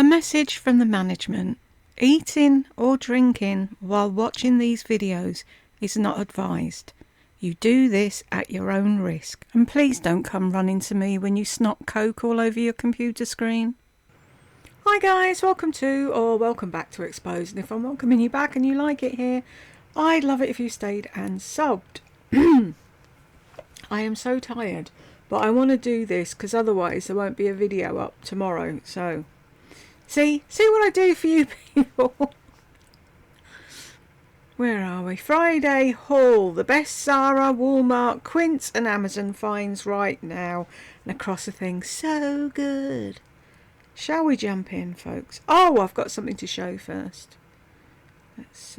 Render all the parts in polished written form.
message from the management: eating or drinking while watching these videos is not advised. You do this at your own risk. And please don't come running to me when you snot coke all over your computer screen. Hi guys, welcome back to Exposed. And if I'm welcoming you back and you like it here, I'd love it if you stayed and subbed. I am so tired, but I want to do this because otherwise there won't be a video up tomorrow. So, see what I do for you people. Where are we? Friday haul. The best Zara, Walmart, Quince and Amazon finds right now. And across the thing. So good. Shall we jump in, folks? Oh, I've got something to show first. Let's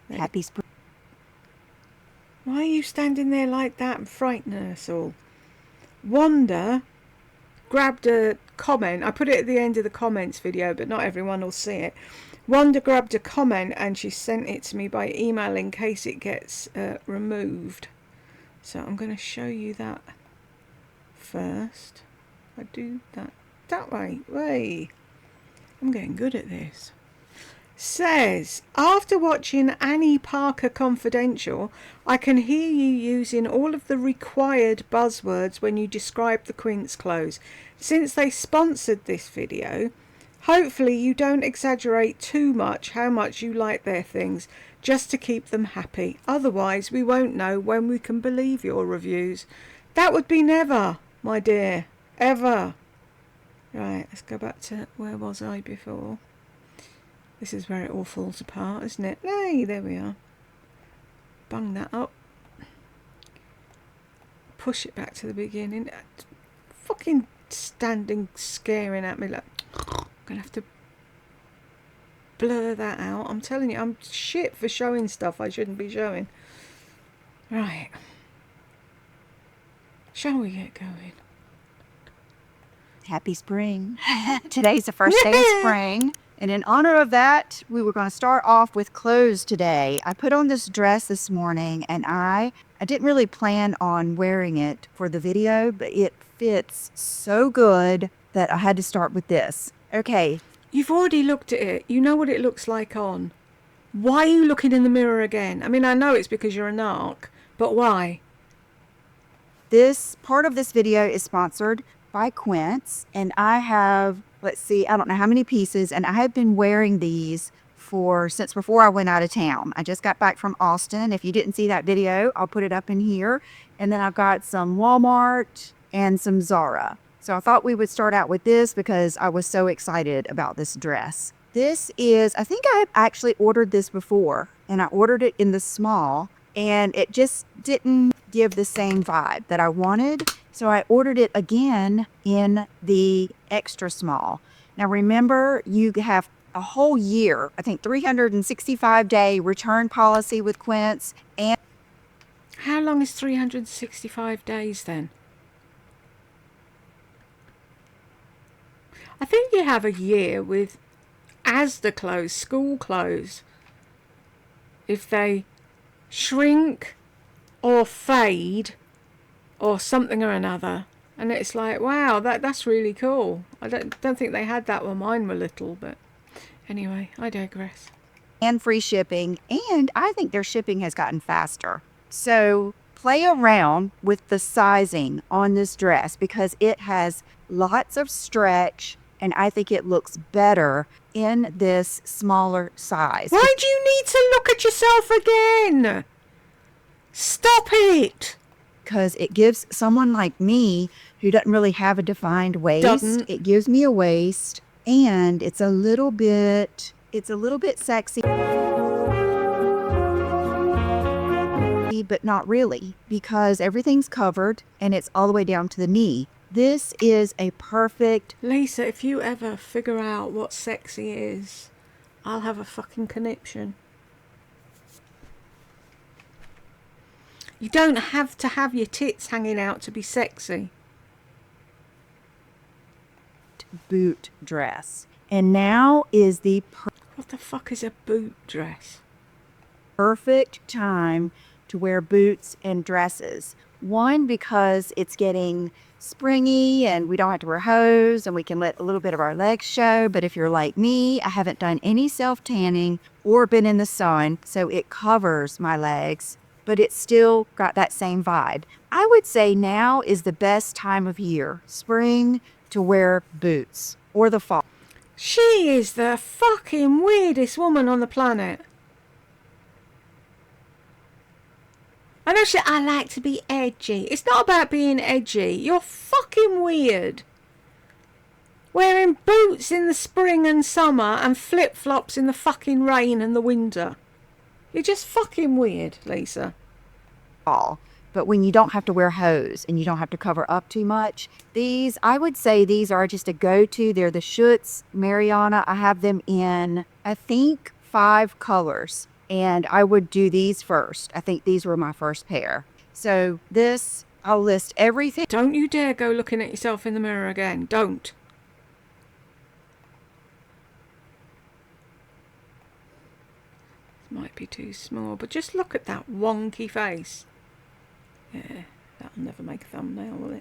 Happy spring. Why are you standing there like that and frightening us all? Wanda grabbed a comment. I put it at the end of the comments video, but not everyone will see it. Wanda grabbed a comment and she sent it to me by email in case it gets removed. So I'm going to show you that first. I do that way. Way. I'm getting good at this. Says, after watching Annie Parker Confidential, I can hear you using all of the required buzzwords when you describe the Quince clothes. Since they sponsored this video, hopefully you don't exaggerate too much how much you like their things, just to keep them happy. Otherwise, we won't know when we can believe your reviews. That would be never, my dear. Ever. Right, let's go back to where was I before. This is where it all falls apart, isn't it? Hey, there we are. Bung that up. Push it back to the beginning. Fucking standing staring at me like... I'm going to have to blur that out. I'm telling you, I'm shit for showing stuff I shouldn't be showing. Right. Shall we get going? Happy spring. Today's the first day of spring. And in honor of that, we were going to start off with clothes today. I put on this dress this morning and I didn't really plan on wearing it for the video, but it fits so good that I had to start with this. Okay. You've already looked at it. You know what it looks like on. Why are you looking in the mirror again? I mean, I know it's because you're a narc, but why? This part of this video is sponsored by Quince, and I have, let's see, I don't know how many pieces, and I have been wearing these since before I went out of town. I just got back from Austin. If you didn't see that video, I'll put it up in here. And then I've got some Walmart and some Zara. So I thought we would start out with this because I was so excited about this dress. This is, I think I actually ordered this before, and I ordered it in the small, and it just didn't give the same vibe that I wanted. So I ordered it again in the extra small. Now remember, you have a whole year, I think 365-day return policy with Quince. And how long is 365 days then? I think you have a year with Asda clothes, school clothes. If they shrink or fade or something or another, and it's like, wow, that's really cool. I don't think they had that when mine were little, but anyway, I digress. And free shipping, and I think their shipping has gotten faster. So play around with the sizing on this dress because it has lots of stretch, and I think it looks better in this smaller size. Why do you need to look at yourself again? Stop it! Because it gives someone like me who doesn't really have a defined waist. It gives me a waist, and it's a little bit sexy, but not really, because everything's covered and it's all the way down to the knee. This is a perfect... Lisa, if you ever figure out what sexy is, I'll have a fucking conniption. You don't have to have your tits hanging out to be sexy. Boot dress. And now is the what the fuck is a boot dress? Perfect time to wear boots and dresses. One, because it's getting springy and we don't have to wear hose and we can let a little bit of our legs show. But if you're like me, I haven't done any self-tanning or been in the sun, so it covers my legs, but it's still got that same vibe. I would say now is the best time of year, spring, to wear boots, or the fall. She is the fucking weirdest woman on the planet. I know I like to be edgy. It's not about being edgy. You're fucking weird. Wearing boots in the spring and summer and flip-flops in the fucking rain and the winter. You're just fucking weird, Lisa. But when you don't have to wear hose and you don't have to cover up too much, these, I would say these are just a go-to. They're the Schutz Mariana. I have them in, I think, 5 colors. And I would do these first. I think these were my first pair. So this, I'll list everything. Don't you dare go looking at yourself in the mirror again. Don't. This might be too small, but just look at that wonky face. Yeah, that'll never make a thumbnail, will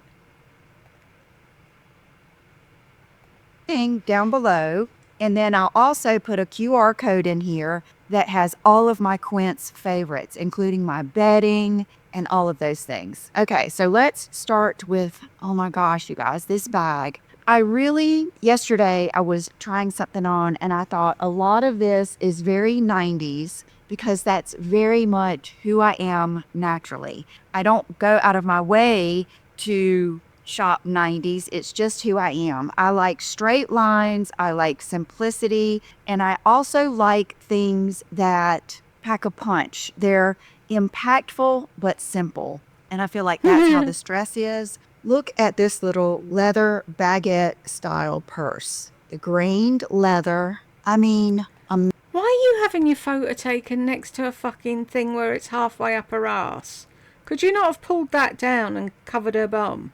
it? Down below. And then I'll also put a QR code in here that has all of my Quince favorites, including my bedding and all of those things. Okay, so let's start with, oh my gosh, you guys, this bag. Yesterday I was trying something on and I thought a lot of this is very 90s because that's very much who I am naturally. I don't go out of my way to shop 90s. It's just who I am. I like straight lines. I like simplicity. And I also like things that pack a punch. They're impactful but simple. And I feel like that's how this dress is. Look at this little leather baguette style purse. The grained leather. I mean, why are you having your photo taken next to a fucking thing where it's halfway up her ass? Could you not have pulled that down and covered her bum?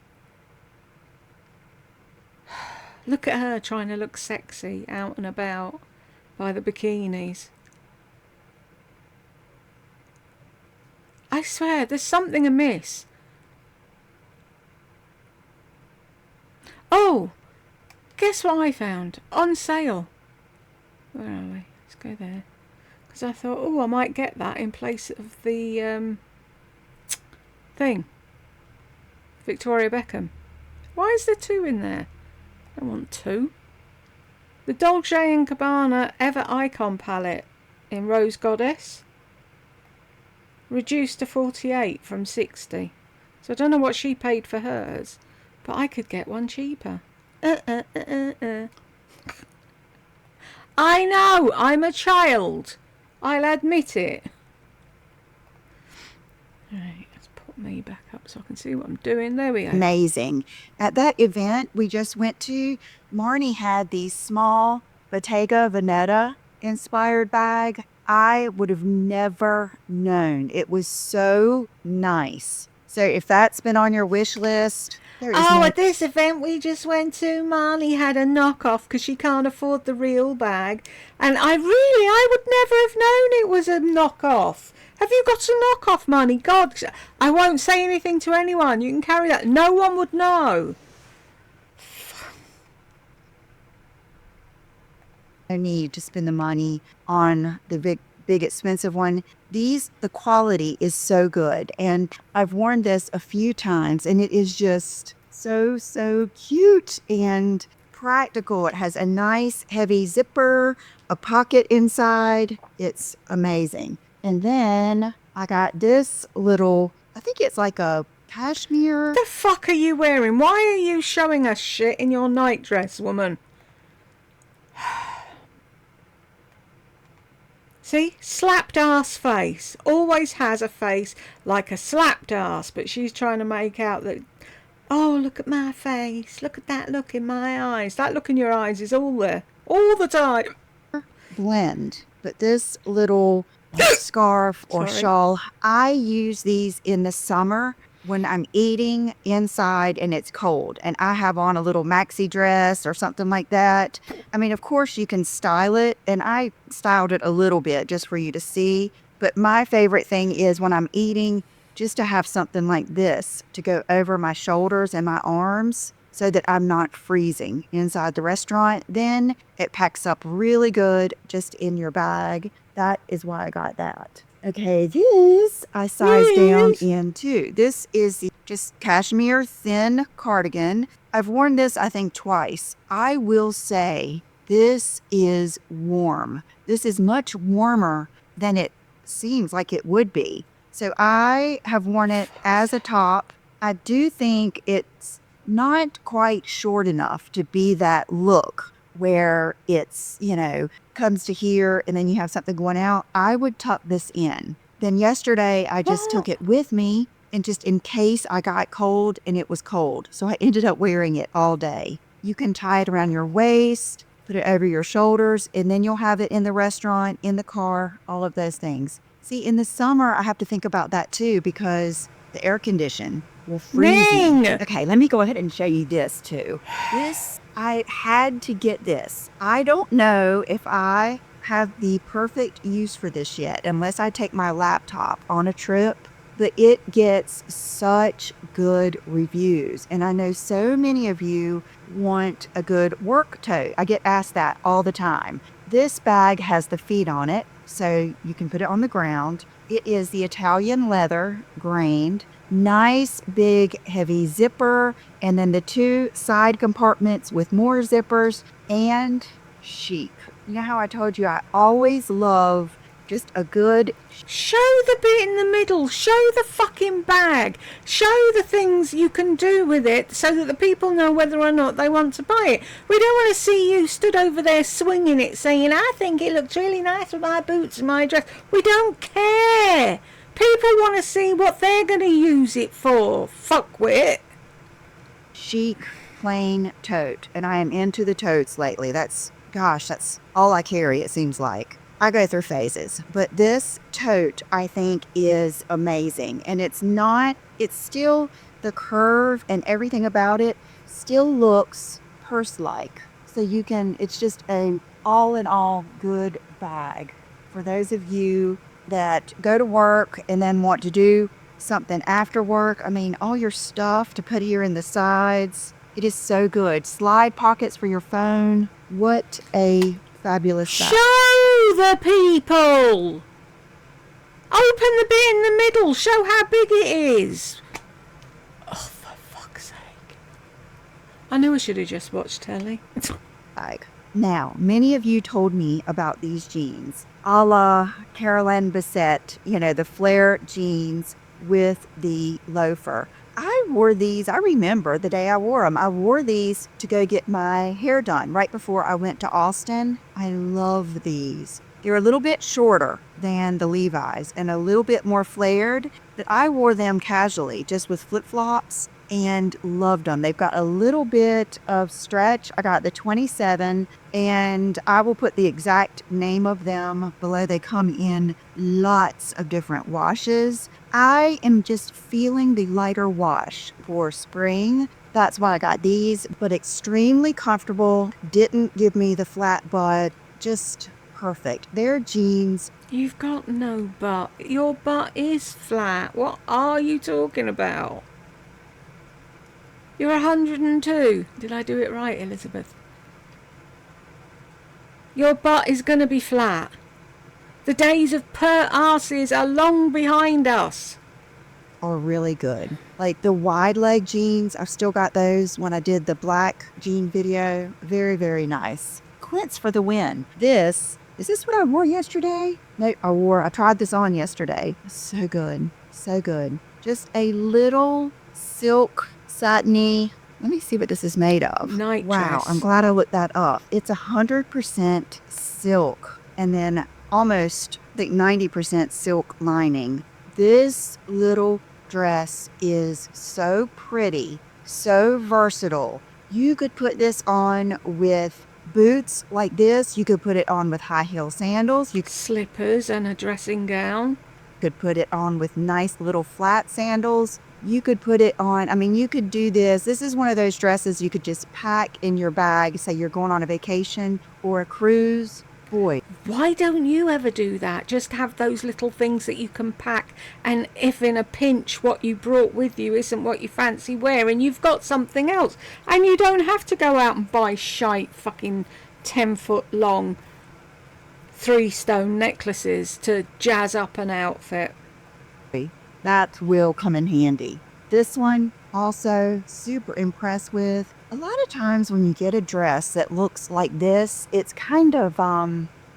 Look at her trying to look sexy out and about by the bikinis. I swear, there's something amiss. Oh, guess what I found? On sale. Where are we? Let's go there. Because I thought, oh, I might get that in place of the thing. Victoria Beckham. Why is there 2 in there? I want 2. The Dolce & Gabbana Ever Icon palette in Rose Goddess. Reduced to 48 from 60. So I don't know what she paid for hers, but I could get one cheaper. I know, I'm a child. I'll admit it. Right, let's put me back up so I can see what I'm doing. There we go. Amazing. At that event we just went to, Marnie had these small Bottega Veneta inspired bag. I would have never known. It was so nice. So if that's been on your wish list, there is at this event we just went to, Marnie had a knockoff because she can't afford the real bag. And I would never have known it was a knockoff. Have you got a knockoff, Marnie? God, I won't say anything to anyone. You can carry that. No one would know. No need to spend the money on the big expensive one. The quality is so good. And I've worn this a few times and it is just so cute and practical. It has a nice heavy zipper, a pocket inside. It's amazing. And then I got this little, I think it's like a cashmere. The fuck are you wearing? Why are you showing us shit in your nightdress, woman? See? Slapped ass face. Always has a face like a slapped ass, but she's trying to make out that, oh, look at my face. Look at that look in my eyes. That look in your eyes is all there. All the time. Blend. But this little scarf or shawl, I use these in the summer when I'm eating inside and it's cold and I have on a little maxi dress or something like that. I mean, of course you can style it, and I styled it a little bit just for you to see, but my favorite thing is when I'm eating just to have something like this to go over my shoulders and my arms so that I'm not freezing inside the restaurant. Then it packs up really good just in your bag. That is why I got that. Okay, this I sized down into. This is the just cashmere thin cardigan. I've worn this, I think, twice. I will say this is warm. This is much warmer than it seems like it would be. So I have worn it as a top. I do think it's not quite short enough to be that look where it's, comes to here and then you have something going out. I would tuck this in. Then yesterday I just took it with me and just in case I got cold, and it was cold. So I ended up wearing it all day. You can tie it around your waist, put it over your shoulders, and then you'll have it in the restaurant, in the car, all of those things. See, in the summer, I have to think about that too because the air condition will freeze me. Okay, let me go ahead and show you this too. I had to get this. I don't know if I have the perfect use for this yet unless I take my laptop on a trip, but it gets such good reviews. And I know so many of you want a good work tote. I get asked that all the time. This bag has the feet on it, so you can put it on the ground. It is the Italian leather, grained, nice, big, heavy zipper, and then the 2 side compartments with more zippers, and chic. You know how I told you I always love just a good... Show the bit in the middle. Show the fucking bag. Show the things you can do with it so that the people know whether or not they want to buy it. We don't want to see you stood over there swinging it saying, I think it looks really nice with my boots and my dress. We don't care. People want to see what they're going to use it for. Fuckwit. Chic, plain tote. And I am into the totes lately. That's all I carry, it seems like. I go through phases, but this tote I think is amazing. And it's still the curve and everything about it still looks purse-like. So it's just an all in all good bag. For those of you that go to work and then want to do something after work, all your stuff to put here in the sides, it is so good. Slide pockets for your phone. What a fabulous bag. Show the people. Open the bit in the middle. Show how big it is. Oh, for fuck's sake. I knew I should have just watched telly. Now, many of you told me about these jeans. A la Caroline Bessette, the flare jeans with the loafer. I wore these, I remember the day I wore them. I wore these to go get my hair done right before I went to Austin. I love these. They're a little bit shorter than the Levi's and a little bit more flared, but I wore them casually, just with flip-flops, and loved them. They've got a little bit of stretch. I got the 27, and I will put the exact name of them below. They come in lots of different washes. I am just feeling the lighter wash for spring. That's why I got these, but extremely comfortable. Didn't give me the flat butt. Just perfect. They're jeans. You've got no butt. Your butt is flat. What are you talking about? You're 102. Did I do it right, Elizabeth? Your butt is going to be flat. The days of pert arses are long behind us. Are really good. Like the wide leg jeans, I've still got those when I did the black jean video. Very, very nice. Quince for the win. Is this what I wore yesterday? No, I tried this on yesterday. So good. So good. Just a little silk satiny. Let me see what this is made of. Night wow, dress. I'm glad I looked that up. It's 100% silk and then almost, I think, 90% silk lining. This little dress is so pretty, so versatile. You could put this on with boots like this. You could put it on with high heel sandals. You Slippers and a dressing gown. could put it on with nice little flat sandals. You could put it on, you could do this. This is one of those dresses you could just pack in your bag. Say you're going on a vacation or a cruise. Boy, Why don't you ever do that? Just have those little things that you can pack, and if in a pinch what you brought with you isn't what you fancy wearing, you've got something else. And you don't have to go out and buy shite fucking 10-foot long 3-stone necklaces to jazz up an outfit. that will come in handy. This one, also super impressed with. A lot of times when you get a dress that looks like this, it's kind of,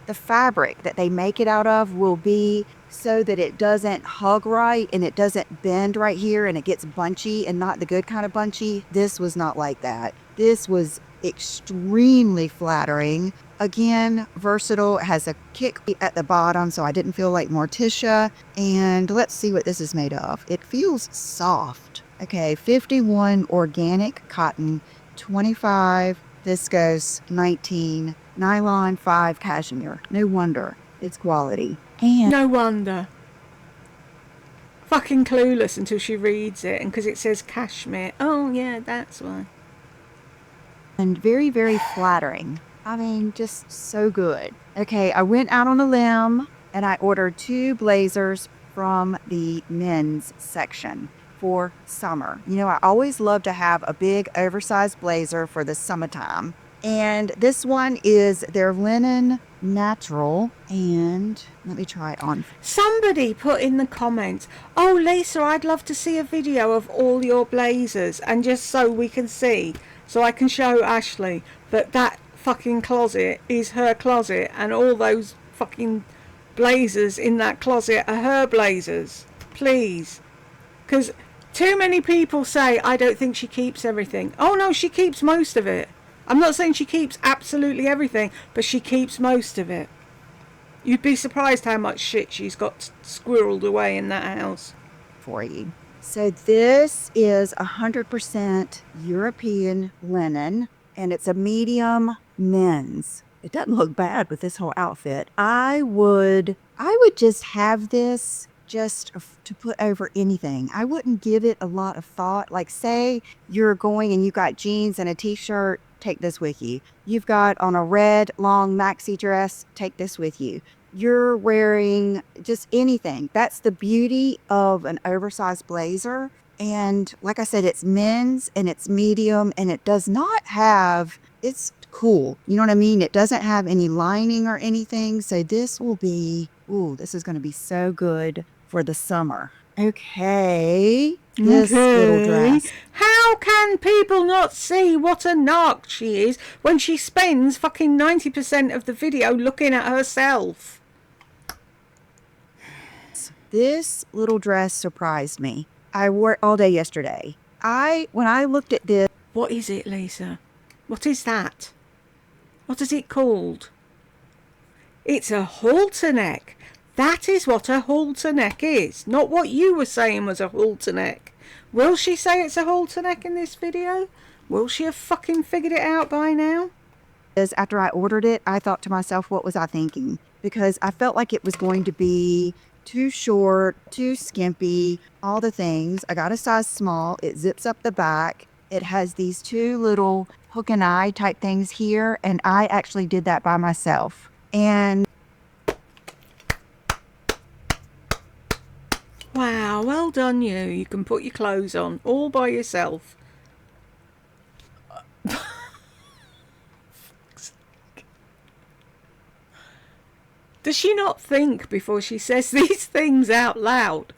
the fabric that they make it out of will be so that it doesn't hug right and it doesn't bend right here and it gets bunchy and not the good kind of bunchy. This was not like that. This was extremely flattering. Again, versatile. It has a kick at the bottom, so I didn't feel like Morticia. And let's see what this is made of. It feels soft. Okay, 51 organic cotton, 25 viscose, 19 nylon, 5 cashmere. No wonder it's quality. And No wonder. Fucking clueless until she reads it, and because it says cashmere. Oh yeah, that's why. very, very flattering. I mean, just so good. Okay, I went out on a limb and I ordered 2 blazers from the men's section for summer. You know, I always love to have a big oversized blazer for the summertime. And this one is their linen natural. And let me try it on. Somebody put in the comments, oh Lisa, I'd love to see a video of all your blazers, and just so we can see, so I can show Ashley that fucking closet is her closet, and all those fucking blazers in that closet are her blazers. Please. Because too many people say, I don't think she keeps everything. Oh no, she keeps most of it. I'm not saying she keeps absolutely everything, but she keeps most of it. You'd be surprised how much shit she's got squirreled away in that house. For you. So this is 100% European linen, and it's a medium men's. It doesn't look bad with this whole outfit. I would just have this just to put over anything. I wouldn't give it a lot of thought. Like, say you're going and you got jeans and a t-shirt, take this with you. You've got on a red long maxi dress, take this with you. You're wearing just anything. That's the beauty of an oversized blazer. And like I said, it's men's and it's medium, and it does not have, it's cool. You know what I mean? It doesn't have any lining or anything. So this will be, ooh, this is going to be so good for the summer. Okay. This little dress. How can people not see what a narc she is when she spends fucking 90% of the video looking at herself? This little dress surprised me. I wore it all day yesterday. When I looked at this. What is it, Lisa? What is that? What is it called? It's a halter neck. That is what a halter neck is, not what you were saying was a halter neck. Will she say it's a halter neck in this video? Will she have fucking figured it out by now? After I ordered it, I thought to myself, what was I thinking? Because I felt like it was going to be too short, too skimpy, all the things. I got a size small. It zips up the back. It has these 2 little hook and eye type things here, and I actually did that by myself. And wow, well done you. You can put your clothes on all by yourself. Does she not think before she says these things out loud?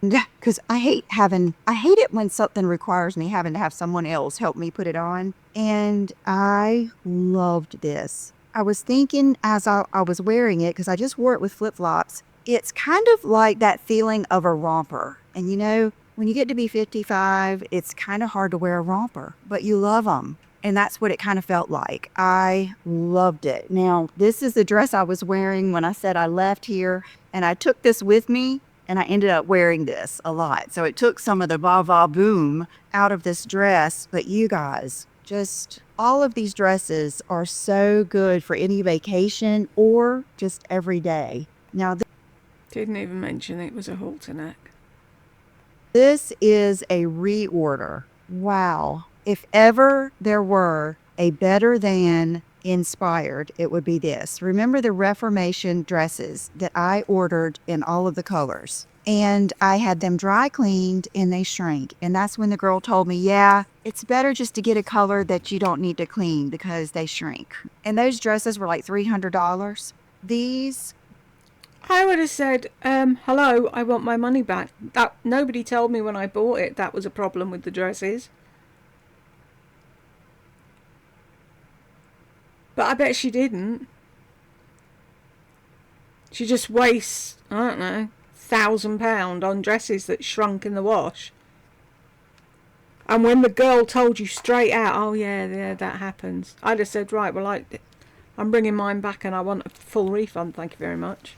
yeah, because I hate it when something requires me having to have someone else help me put it on. And I loved this. I was thinking as I was wearing it, because I just wore it with flip-flops, it's kind of like that feeling of a romper. And you know, when you get to be 55, it's kind of hard to wear a romper, but you love them. And that's what it kind of felt like. I loved it. Now, this is the dress I was wearing when I said I left here, and I took this with me, and I ended up wearing this a lot. So it took some of the va boom out of this dress. But you guys, just all of these dresses are so good for any vacation or just every day. Now, Didn't even mention it was a halter neck. this is a reorder. Wow. If ever there were a better than inspired, it would be this. Remember the Reformation dresses that I ordered in all of the colors? And I had them dry cleaned and they shrank. And that's when the girl told me, yeah, it's better just to get a color that you don't need to clean because they shrink. And those dresses were like $300. These, I would have said, hello, I want my money back. That nobody told me when I bought it that was a problem with the dresses. But I bet she didn't. She just wastes, I don't know, £1,000 on dresses that shrunk in the wash. And when the girl told you straight out, oh yeah, that happens, I'd have said, right, well, I'm bringing mine back and I want a full refund, thank you very much.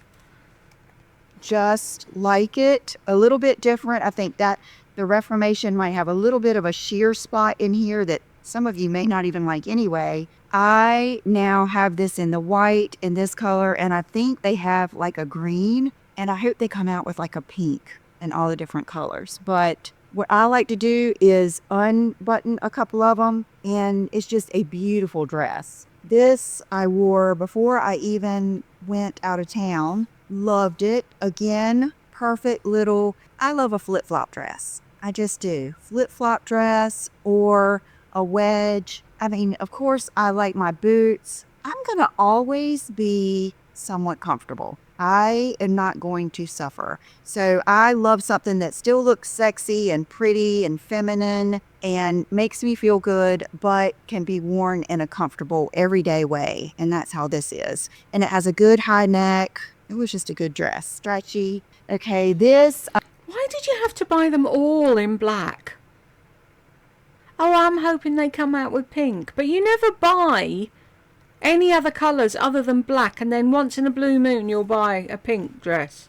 just like it, a little bit different. I think that the Reformation might have a little bit of a sheer spot in here that some of you may not even like anyway. I now have this in the white in this color, and I think they have like a green, and I hope they come out with like a pink and all the different colors. But what I like to do is unbutton a couple of them, and it's just a beautiful dress. This I wore before I even went out of town. Loved it. Again, perfect little, I love a flip-flop dress. I just do. Flip-flop dress or a wedge. I mean, of course, I like my boots. I'm going to always be somewhat comfortable. I am not going to suffer. So I love something that still looks sexy and pretty and feminine and makes me feel good, but can be worn in a comfortable, everyday way. And that's how this is. And it has a good high neck. It was just a good dress. Stretchy. Okay, this. Why did you have to buy them all in black? Oh, I'm hoping they come out with pink. But you never buy any other colours other than black, and then once in a blue moon you'll buy a pink dress.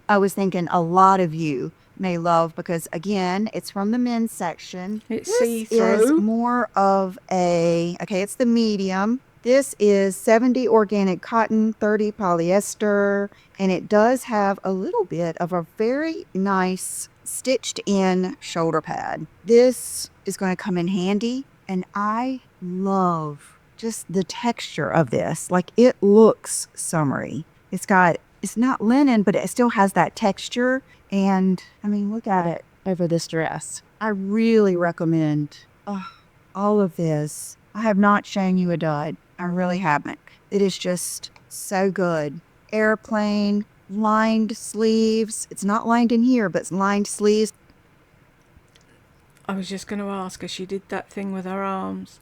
I was thinking a lot of you may love because, again, it's from the men's section. It's this see-through. is more of a, okay, it's the medium. This is 70 organic cotton, 30 polyester, and it does have a little bit of a very nice stitched in shoulder pad. This is going to come in handy, and I love just the texture of this. Like, it looks summery. It's not linen, but it still has that texture. And I mean, look at it over this dress. I really recommend all of this. I have not shown you a dud. I really haven't. It is just so good. Airplane, lined sleeves. It's not lined in here, but it's lined sleeves. I was just going to ask her, she did that thing with her arms.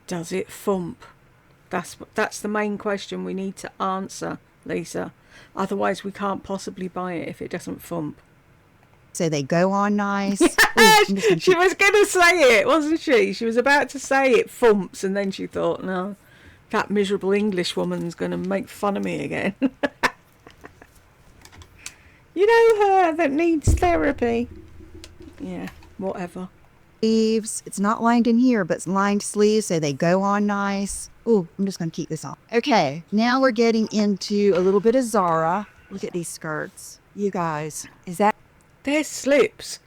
Does it thump? That's the main question we need to answer, Lisa. Otherwise, we can't possibly buy it if it doesn't thump. So they go on nice. She was going to say it, wasn't she? She was about to say it thumps, and then she thought, no, that miserable English woman's going to make fun of me again. You know her that needs therapy. Yeah, whatever. Sleeves. It's not lined in here, but it's lined sleeves, so they go on nice. Ooh, I'm just going to keep this on. Okay, now we're getting into a little bit of Zara. Look at these skirts. You guys, is that... They're slips.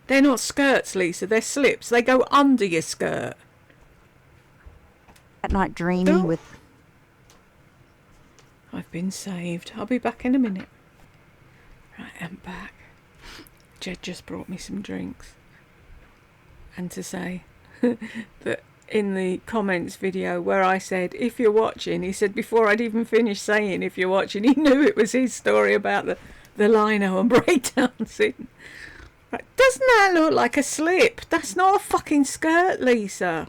They're not skirts, Lisa. They're slips. They go under your skirt. not dreamy Oh. with... I've been saved. I'll be back in a minute. Right, I'm back. Jed just brought me some drinks. And to say that in the comments video where I said, if you're watching, he said before I'd even finished saying if you're watching, he knew it was his story about the lino and breakdancing. Right, doesn't that look like a slip? That's not a fucking skirt, Lisa.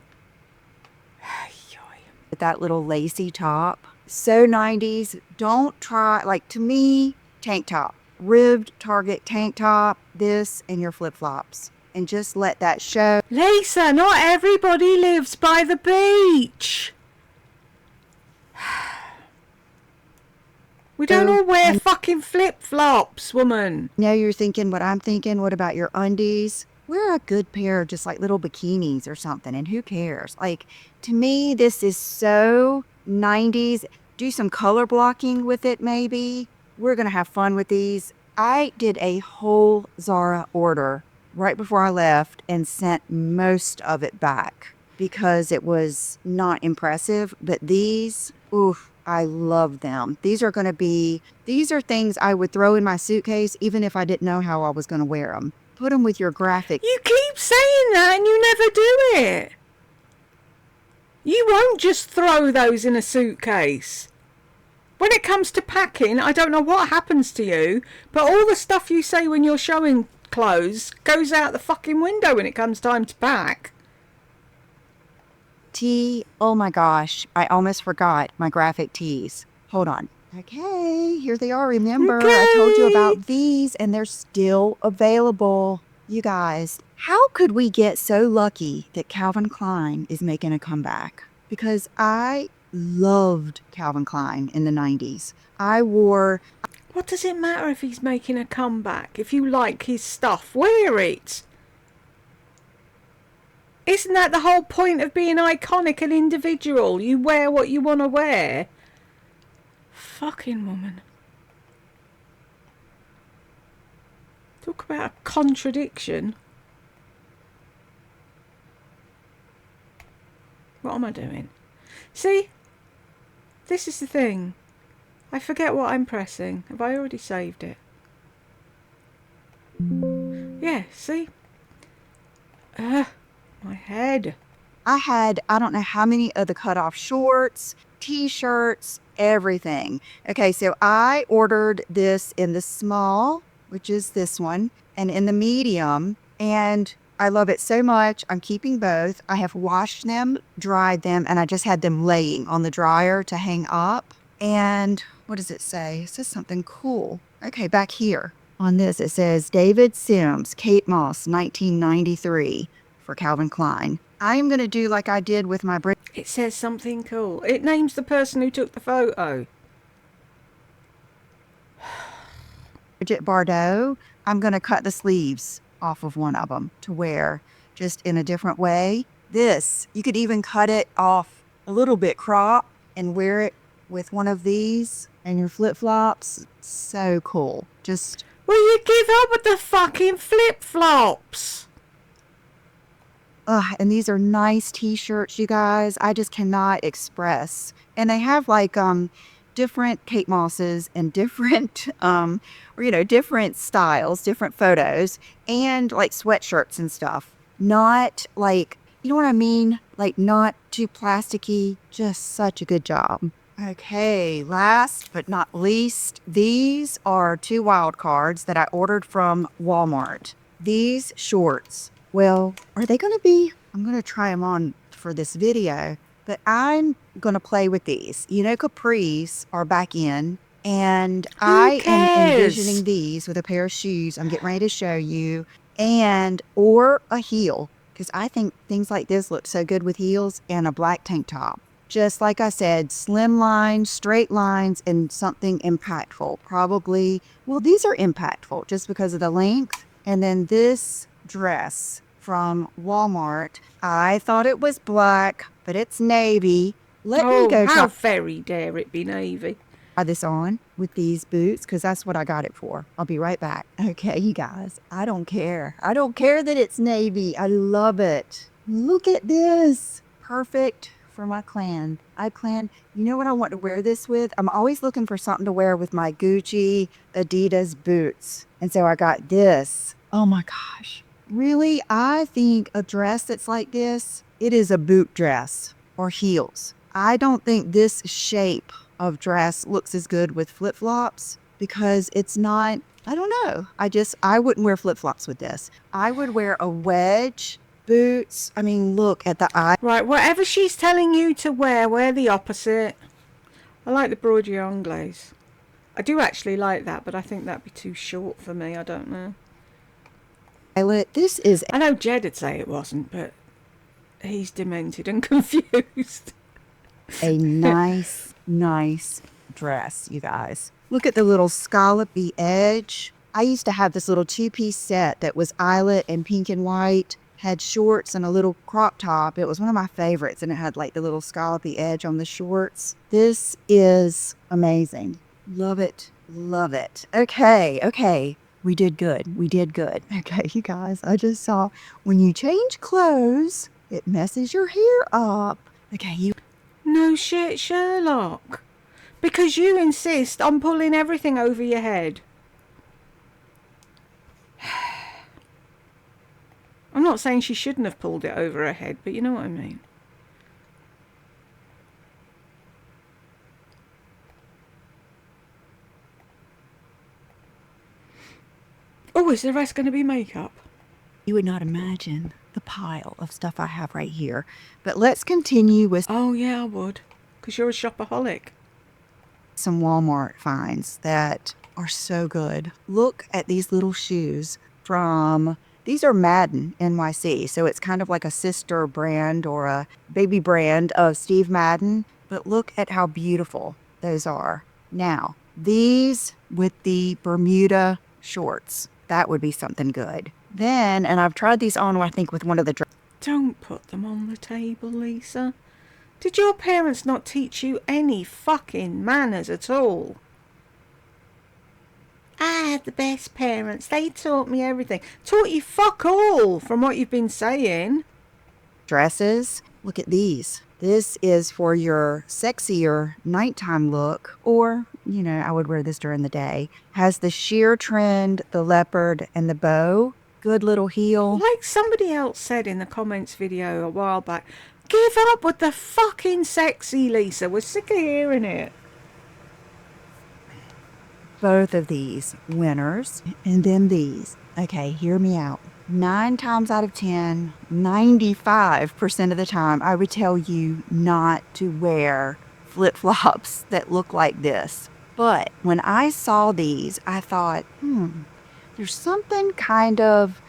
with that little lacy top. So 90s. Don't try, like, to me, tank top. Ribbed Target tank top, this, and your flip-flops. And just let that show. Lisa, not everybody lives by the beach. We don't all wear fucking flip-flops, woman. Now you're thinking what I'm thinking. What about your undies? Wear a good pair of just like little bikinis or something, and who cares? Like, to me, this is so 90s. Do some color blocking with it, maybe. We're going to have fun with these. I did a whole Zara order right before I left and sent most of it back because it was not impressive. But these, oof, I love them. These are things I would throw in my suitcase even if I didn't know how I was going to wear them. Put them with your graphic. You keep saying that and you never do it. You won't just throw those in a suitcase. When it comes to packing, I don't know what happens to you, but all the stuff you say when you're showing clothes goes out the fucking window when it comes time to pack. Oh my gosh, I almost forgot my graphic tees. Hold on. Okay, here they are. Remember, I told you about these and they're still available. You guys, how could we get so lucky that Calvin Klein is making a comeback? Because I loved Calvin Klein in the 90s. What does it matter if he's making a comeback? If you like his stuff, wear it. Isn't that the whole point of being iconic and individual? You wear what you want to wear. Fucking woman. Talk about a contradiction. What am I doing? See? This is the thing. I forget what I'm pressing. Have I already saved it? Yeah, see? My head. I don't know how many of the cutoff shorts, t-shirts, everything. Okay, so I ordered this in the small, which is this one, and in the medium, and I love it so much. I'm keeping both. I have washed them, dried them, and I just had them laying on the dryer to hang up. And what does it say? It says something cool. Okay, back here on this, it says David Sims, Kate Moss, 1993 for Calvin Klein. I am going to do like I did with my It says something cool. It names the person who took the photo. Bridget Bardot. I'm going to cut the sleeves off of one of them to wear just in a different way. This, you could even cut it off a little bit crop and wear it with one of these and your flip-flops. So cool. Just... Will you give up with the fucking flip-flops? And these are nice t-shirts, you guys. I just cannot express. And they have like different Kate Mosses and different different styles, different photos, and like sweatshirts and stuff. Not like, you know what I mean? Like not too plasticky. Just such a good job. Okay, last but not least, these are 2 wild cards that I ordered from Walmart. These shorts. Well, are they going to be? I'm going to try them on for this video, but I'm going to play with these. You know, capris are back in, and I am envisioning these with a pair of shoes I'm getting ready to show you, or a heel, because I think things like this look so good with heels and a black tank top. Just like I said, slim lines, straight lines, and something impactful. Probably, well, these are impactful just because of the length. And then this dress from Walmart. I thought it was black, but it's navy. Let me go how very dare it be navy. Try this on with these boots because that's what I got it for. I'll be right back. Okay, you guys, I don't care. I don't care that it's navy. I love it. Look at this. Perfect for my clan. You know what I want to wear this with? I'm always looking for something to wear with my Gucci Adidas boots. And so I got this. Oh my gosh. Really, I think a dress that's like this, it is a boot dress or heels. I don't think this shape of dress looks as good with flip-flops because it's not, I don't know. I wouldn't wear flip-flops with this. I would wear a wedge, boots. I mean, look at the eye. Right, whatever she's telling you to wear the opposite. I like the broderie anglaise. I do actually like that, but I think that'd be too short for me. I don't know. This is... I know Jed would say it wasn't, but he's demented and confused. A nice dress, you guys. Look at the little scallopy edge. I used to have this little 2-piece set that was eyelet and pink and white, had shorts and a little crop top. It was one of my favorites, and it had like the little scallopy edge on the shorts. This is amazing. Love it. Love it. Okay. We did good. Okay, you guys, I just saw when you change clothes, It messes your hair up. Okay, you. No shit, Sherlock. Because you insist on pulling everything over your head. I'm not saying she shouldn't have pulled it over her head, but you know what I mean. Oh, is the rest going to be makeup? You would not imagine the pile of stuff I have right here. But let's continue with Oh, yeah, I would. Because you're a shopaholic. some Walmart finds that are so good. Look at these little shoes from, these are Madden NYC. So it's kind of like a sister brand or a baby brand of Steve Madden. But look at how beautiful those are. Now, these with the Bermuda shorts, that would be something good. Then, and I've tried these on, I think, with one of the Don't put them on the table, Lisa. Did your parents not teach you any fucking manners at all? I had the best parents. They taught me everything. Taught you fuck all from what you've been saying. dresses. Look at these. This is for your sexier nighttime look, or, you know, I would wear this during the day. Has the sheer trend, the leopard, and the bow. Good little heel. Like somebody else said in the comments video a while back, give up with the fucking sexy, Lisa. We're sick of hearing it. Both of these winners, and then these. Okay, hear me out. 9 times out of 10, 95% of the time, I would tell you not to wear flip-flops that look like this. But when I saw these, I thought, there's something kind of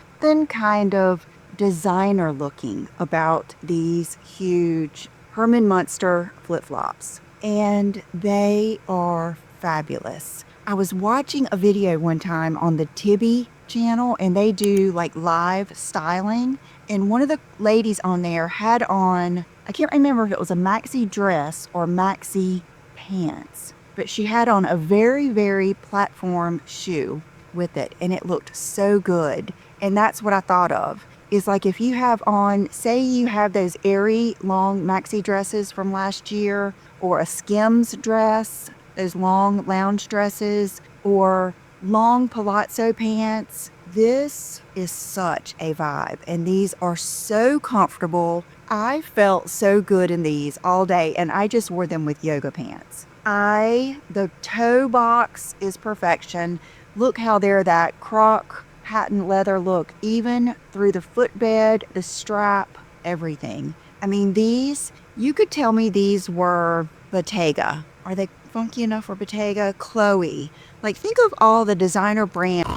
designer looking about these huge Herman Munster flip-flops. And they are fabulous. I was watching a video one time on the Tibby channel, and they do like live styling. And one of the ladies on there had on, I can't remember if it was a maxi dress or maxi pants, but she had on a very, very platform shoe with it, and it looked so good. And that's what I thought of, is like if you have on, say you have those airy long maxi dresses from last year, or a Skims dress, those long lounge dresses, or long palazzo pants. This is such a vibe, and these are so comfortable. I felt so good in these all day, and I just wore them with yoga pants. The toe box is perfection. Look how they're that croc patent leather look, even through the footbed, the strap, everything. I mean, these, you could tell me these were Bottega. Are they funky enough for Bottega? Chloe. Like, think of all the designer brands.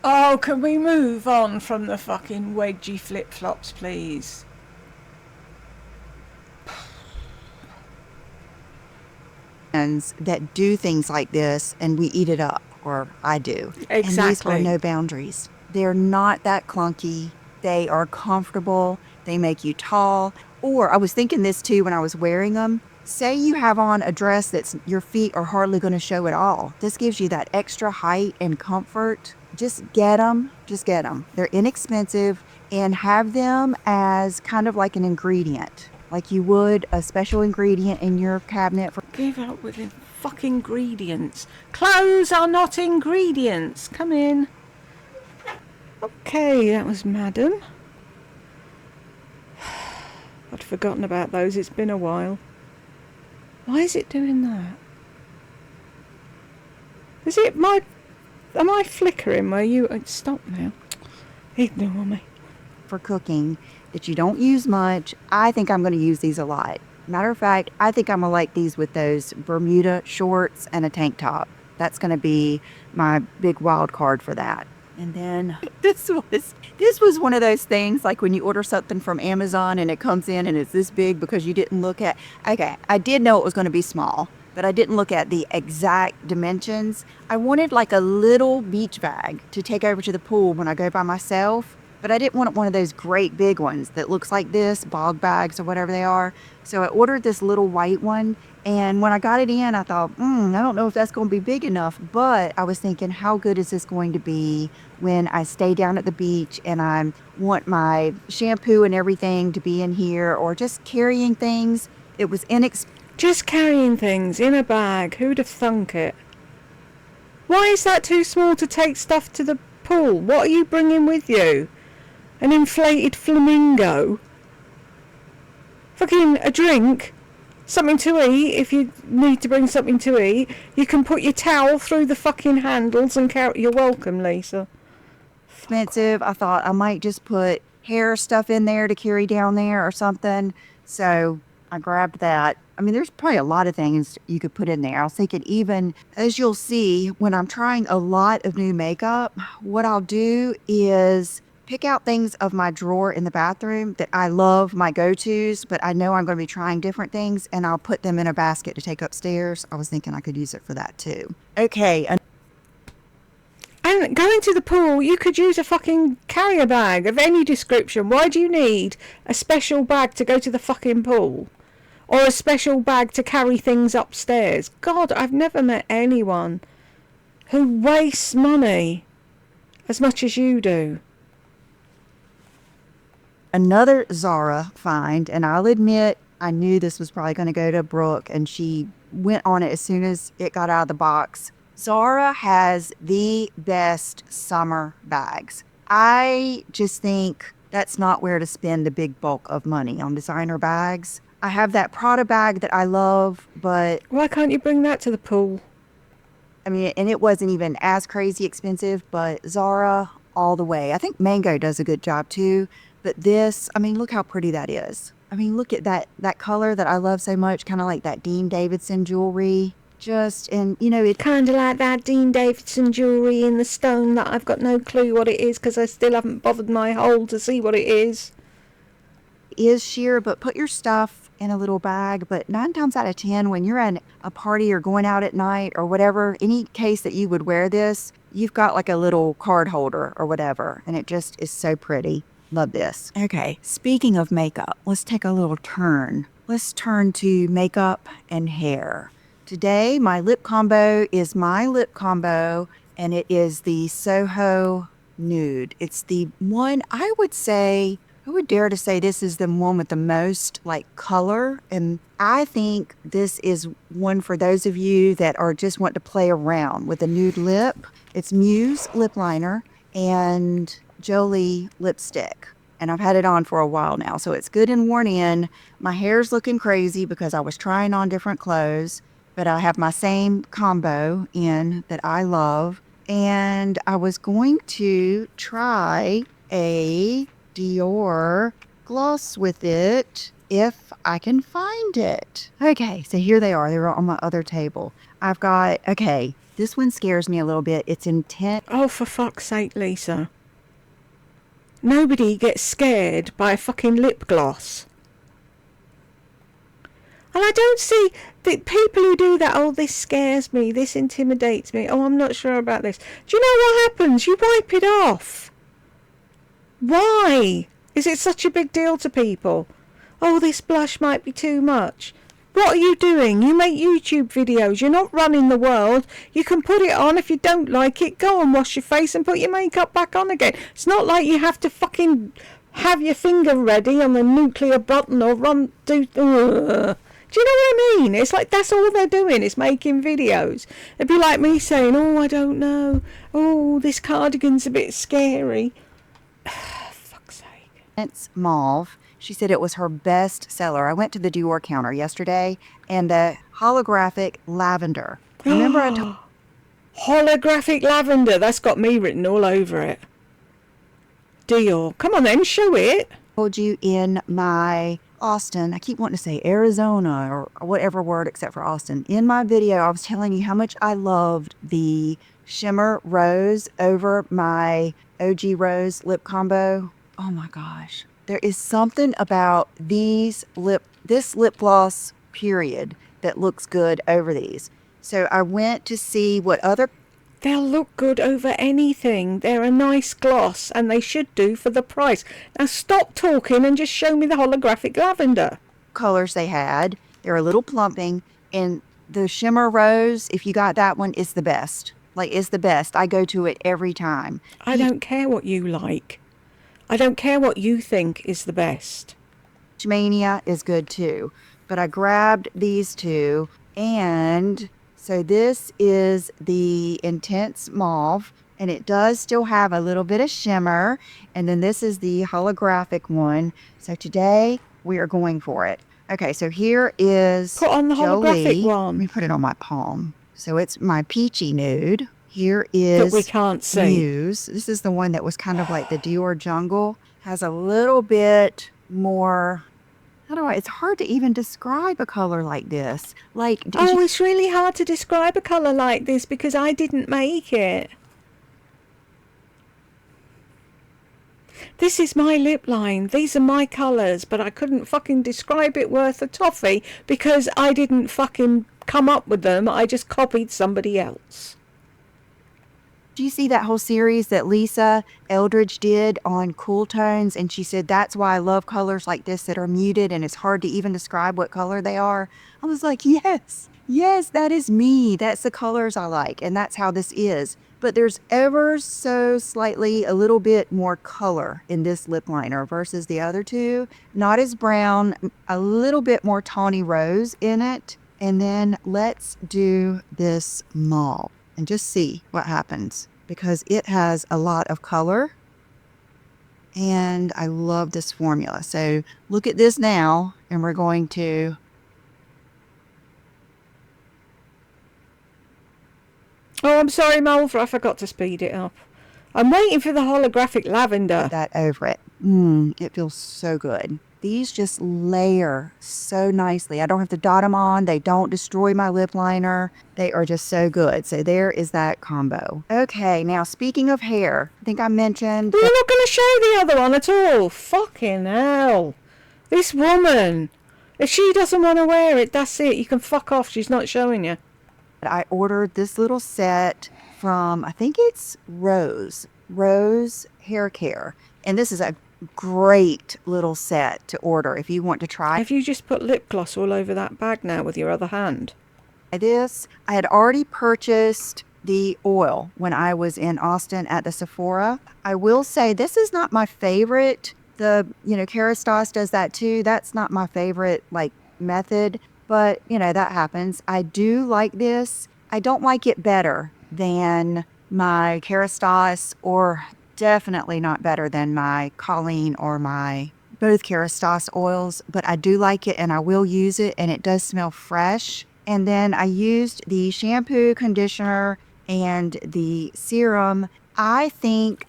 Oh, can we move on from the fucking wedgie flip-flops, please? That do things like this, and we eat it up, or I do. Exactly. And these are no boundaries. They're not that clunky. They are comfortable. They make you tall. Or I was thinking this too when I was wearing them. Say you have on a dress that's your feet are hardly going to show at all. This gives you that extra height and comfort. Just get them. Just get them. They're inexpensive, and have them as kind of like an ingredient. Like you would a special ingredient in your cabinet. Give up with the fucking ingredients. Clothes are not ingredients. Come in. Okay, that was Madam. I'd forgotten about those. It's been a while. Why is it doing that? Is it my... Am I flickering where you... Stop now. Ignore me. For cooking that you don't use much. I think I'm going to use these a lot. Matter of fact, I think I'm going to like these with those Bermuda shorts and a tank top. That's going to be my big wild card for that. And then this was one of those things like when you order something from Amazon and it comes in and it's this big because you didn't look at, okay, I did know it was going to be small, but I didn't look at the exact dimensions. I wanted like a little beach bag to take over to the pool when I go by myself, but I didn't want one of those great big ones that looks like this, bog bags or whatever they are. So I ordered this little white one, And when I got it in, I thought, I don't know if that's going to be big enough. But I was thinking, how good is this going to be when I stay down at the beach and I want my shampoo and everything to be in here, or just carrying things. It was inexpensive. Just carrying things in a bag. Who'd have thunk it? Why is that too small to take stuff to the pool? What are you bringing with you? An inflated flamingo? Fucking a drink? Something to eat, if you need to bring something to eat. You can put your towel through the fucking handles and carry... You're welcome, Lisa. I thought I might just put hair stuff in there to carry down there or something. So I grabbed that. I mean, there's probably a lot of things you could put in there. I was thinking, even as you'll see, when I'm trying a lot of new makeup, what I'll do is pick out things of my drawer in the bathroom that I love, my go-tos, but I know I'm going to be trying different things, and I'll put them in a basket to take upstairs. I was thinking I could use it for that too. Okay. And going to the pool, you could use a fucking carrier bag of any description. Why do you need a special bag to go to the fucking pool? Or a special bag to carry things upstairs? God, I've never met anyone who wastes money as much as you do. Another Zara find, and I'll admit I knew this was probably going to go to Brooke, and she went on it as soon as it got out of the box. Zara has the best summer bags. I just think that's not where to spend the big bulk of money on designer bags. I have that Prada bag that I love, but... Why can't you bring that to the pool? I mean, and it wasn't even as crazy expensive, but Zara all the way. I think Mango does a good job too. But this, I mean, look how pretty that is. I mean, look at that color that I love so much, kind of like that Dean Davidson jewelry. And, you know, it kind of like that Dean Davidson jewelry in the stone that I've got no clue what it is because I still haven't bothered my hole to see what it is. Is sheer, but put your stuff in a little bag. But 9 times out of 10, when you're at a party or going out at night or whatever, any case that you would wear this, you've got like a little card holder or whatever. And it just is so pretty. Love this. Okay, speaking of makeup, let's take a little turn. Let's turn to makeup and hair. Today, my lip combo is my lip combo, and it is the Soho Nude. It's the one, I would dare to say this is the one with the most like color. And I think this is one for those of you that are just want to play around with a nude lip. It's Muse lip liner and Jolie lipstick, and I've had it on for a while now, so it's good and worn in. My hair's looking crazy because I was trying on different clothes, but I have my same combo in that I love, and I was going to try a Dior gloss with it if I can find it. Okay, so here they are. They're on my other table. Okay, this one scares me a little bit. It's intense. Oh, for fuck's sake, Lisa. Nobody gets scared by a fucking lip gloss. And I don't see the people who do that, oh, this scares me, this intimidates me, oh, I'm not sure about this. Do you know what happens? You wipe it off. Why is it such a big deal to people? Oh, this blush might be too much. What are you doing? You make YouTube videos. You're not running the world. You can put it on. If you don't like it, go and wash your face and put your makeup back on again. It's not like you have to fucking have your finger ready on the nuclear button or do you know what I mean? It's like that's all they're doing is making videos. It'd be like me saying, oh, I don't know. Oh, this cardigan's a bit scary. Fuck's sake. It's mauve. She said it was her best seller. I went to the Dior counter yesterday, and the holographic lavender. Remember holographic lavender. That's got me written all over it. Dior. Come on then, show it. Told you in my Austin, I keep wanting to say Arizona or whatever word except for Austin. In my video, I was telling you how much I loved the shimmer rose over my OG rose lip combo. Oh my gosh. There is something about this lip gloss period that looks good over these. So I went to see what other... They'll look good over anything. They're a nice gloss and they should do for the price. Now stop talking and just show me the holographic lavender. Colors they had. They're a little plumping. And the shimmer rose, if you got that one, is the best. Like, it's the best. I go to it every time. I don't care what you like. I don't care what you think is the best. Mania is good too. But I grabbed these two, and so this is the Intense Mauve, and it does still have a little bit of shimmer. And then this is the holographic one. So today we are going for it. Okay, so here is Put on the holographic Jolie. one. Let me put it on my palm. So it's my peachy nude. Here That is we can't see. Muse. This is the one that was kind of like the Dior Jungle. Has a little bit more, it's hard to even describe a color like this. Like, it's really hard to describe a color like this because I didn't make it. This is my lip line. These are my colors, but I couldn't fucking describe it worth a toffee because I didn't fucking come up with them. I just copied somebody else. Do you see that whole series that Lisa Eldridge did on cool tones? And she said, that's why I love colors like this that are muted and it's hard to even describe what color they are. I was like, yes, that is me. That's the colors I like. And that's how this is. But there's ever so slightly a little bit more color in this lip liner versus the other two. Not as brown, a little bit more tawny rose in it. And then let's do this mauve and just see what happens, because it has a lot of color and I love this formula. So look at this now, and we're going to I'm sorry, Mulver, I forgot to speed it up. I'm waiting for the holographic lavender. put that over it. It feels so good. These just layer so nicely. I don't have to dot them on. They don't destroy my lip liner. They are just so good. So there is that combo. Okay, now speaking of hair, I think I mentioned... We're not going to show the other one at all. Fucking hell. This woman. If she doesn't want to wear it, that's it. You can fuck off. She's not showing you. I ordered this little set from, I think it's Rose Hair Care. And this is a great little set to order if you want to try. Have you just put lip gloss all over that bag now with your other hand? This, I had already purchased the oil when I was in Austin at the Sephora. I will say this is not my favorite. The, Kerastase does that too. That's not my favorite, method. But, that happens. I do like this. I don't like it better than my Kerastase, or definitely not better than my Colleen or my both Kerastase oils. But I do like it and I will use it, and it does smell fresh. And then I used the shampoo, conditioner, and the serum. I thought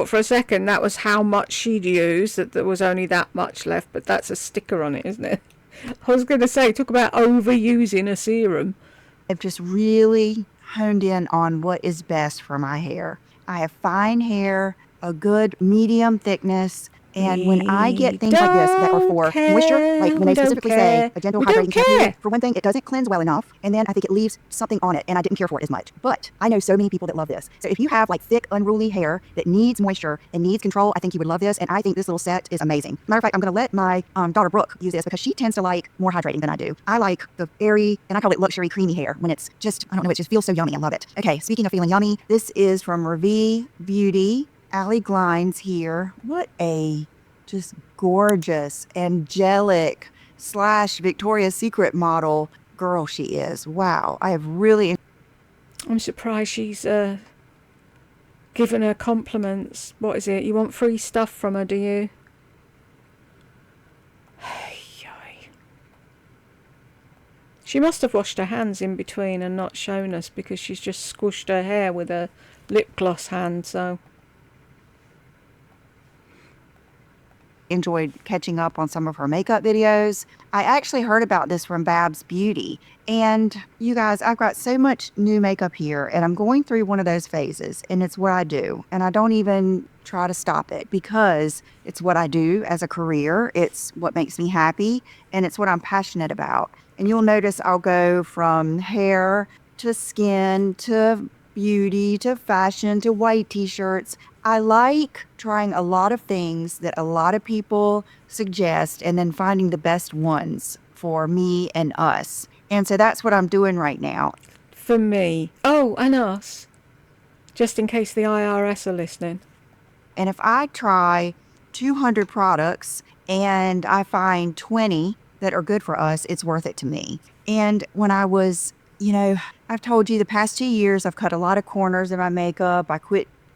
for a second that was how much she'd used, that there was only that much left, but that's a sticker on it, isn't it? I was going to say, talk about overusing a serum. I've just really honed in on what is best for my hair. I have fine hair, a good medium thickness, and when I get things like this that are for moisture, like when they specifically say a gentle hydrating shampoo, for one thing, it doesn't cleanse well enough, and then I think it leaves something on it, and I didn't care for it as much. But I know so many people that love this. So if you have thick, unruly hair that needs moisture and needs control, I think you would love this, and I think this little set is amazing. Matter of fact, I'm going to let my daughter Brooke use this because she tends to like more hydrating than I do. I like the airy, and I call it luxury creamy hair when it's just, I don't know, it just feels so yummy. I love it. Okay, speaking of feeling yummy, this is from Revie Beauty. Allie Glines here. What a just gorgeous, angelic / Victoria's Secret model girl she is. Wow, I have really... I'm surprised she's given her compliments. What is it? You want free stuff from her, do you? She must have washed her hands in between and not shown us, because she's just squished her hair with a lip gloss hand, so... enjoyed catching up on some of her makeup videos. I actually heard about this from Babs Beauty. And you guys, I've got so much new makeup here, and I'm going through one of those phases, and it's what I do. And I don't even try to stop it because it's what I do as a career. It's what makes me happy, and it's what I'm passionate about. And you'll notice I'll go from hair to skin to beauty to fashion to white t-shirts. I like trying a lot of things that a lot of people suggest and then finding the best ones for me and us. And so that's what I'm doing right now. For me. Oh, and us. Just in case the IRS are listening. And if I try 200 products and I find 20 that are good for us, it's worth it to me. And when I was, I've told you the past 2 years, I've cut a lot of corners in my makeup.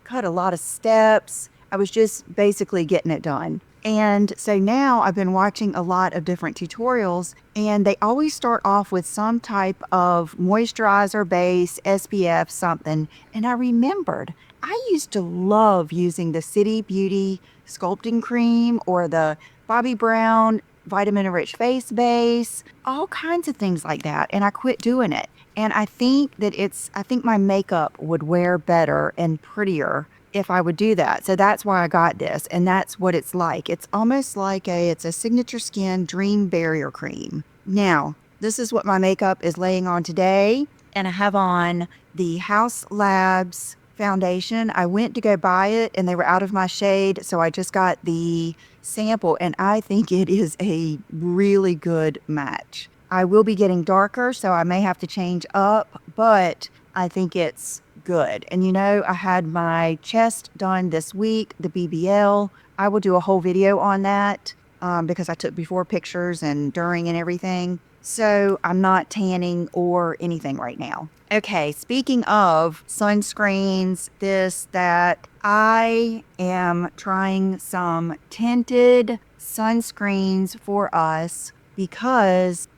Cut a lot of steps. I was just basically getting it done. And so now I've been watching a lot of different tutorials, and they always start off with some type of moisturizer, base, SPF, something. And I remembered I used to love using the City Beauty sculpting cream or the Bobbi Brown vitamin rich face base, all kinds of things like that. And I quit doing it. And I think my makeup would wear better and prettier if I would do that. So that's why I got this. And that's what it's like. It's almost like it's a Signature Skin Dream Barrier Cream. Now, this is what my makeup is laying on today. And I have on the House Labs foundation. I went to go buy it and they were out of my shade. So I just got the sample and I think it is a really good match. I will be getting darker, so I may have to change up, but I think it's good. And I had my chest done this week, the BBL. I will do a whole video on that because I took before pictures and during and everything. So I'm not tanning or anything right now. Okay, speaking of sunscreens, this, that, I am trying some tinted sunscreens for us because...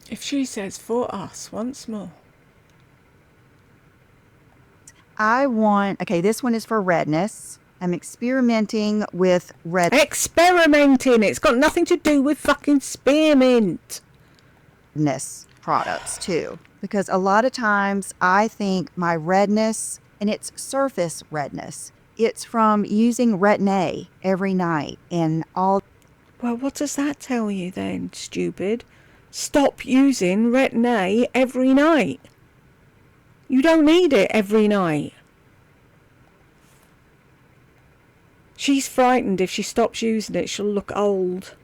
If she says for us once more. This one is for redness. I'm experimenting with Experimenting! It's got nothing to do with fucking spearmint. Redness products too. Because a lot of times I think my redness, and it's surface redness, it's from using Retin-A every night and all. Well, what does that tell you then, stupid? Stop using Retin-A every night. You don't need it every night. She's frightened if she stops using it, she'll look old.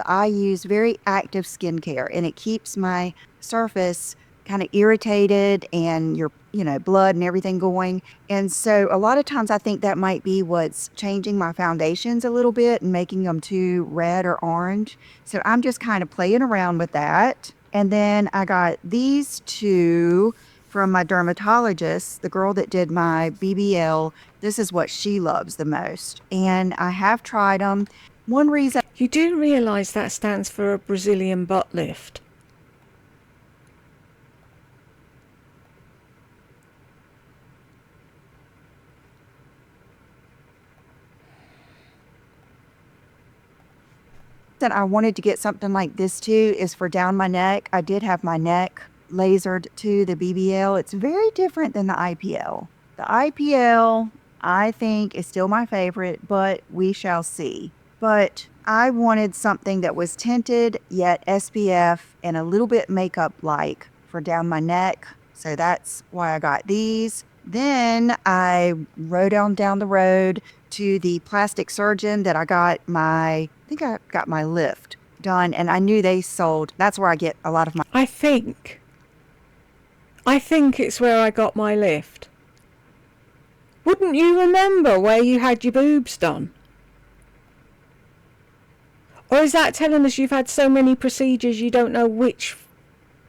I use very active skincare and it keeps my surface kind of irritated and your blood and everything going. And so a lot of times I think that might be what's changing my foundations a little bit and making them too red or orange. So I'm just kind of playing around with that. And then I got these two from my dermatologist, the girl that did my BBL. This is what she loves the most. And I have tried them. One reason... You do realise that stands for a Brazilian butt lift? That I wanted to get something like this too is for down my neck. I did have my neck lasered to the BBL. It's very different than the IPL. The IPL, I think, is still my favorite, but we shall see. But I wanted something that was tinted, yet SPF and a little bit makeup-like for down my neck. So that's why I got these. Then I rode on down the road to the plastic surgeon that I got my lift done, and I knew they sold. That's where I get a lot of my... I think it's where I got my lift. Wouldn't you remember where you had your boobs done? Or is that telling us you've had so many procedures you don't know which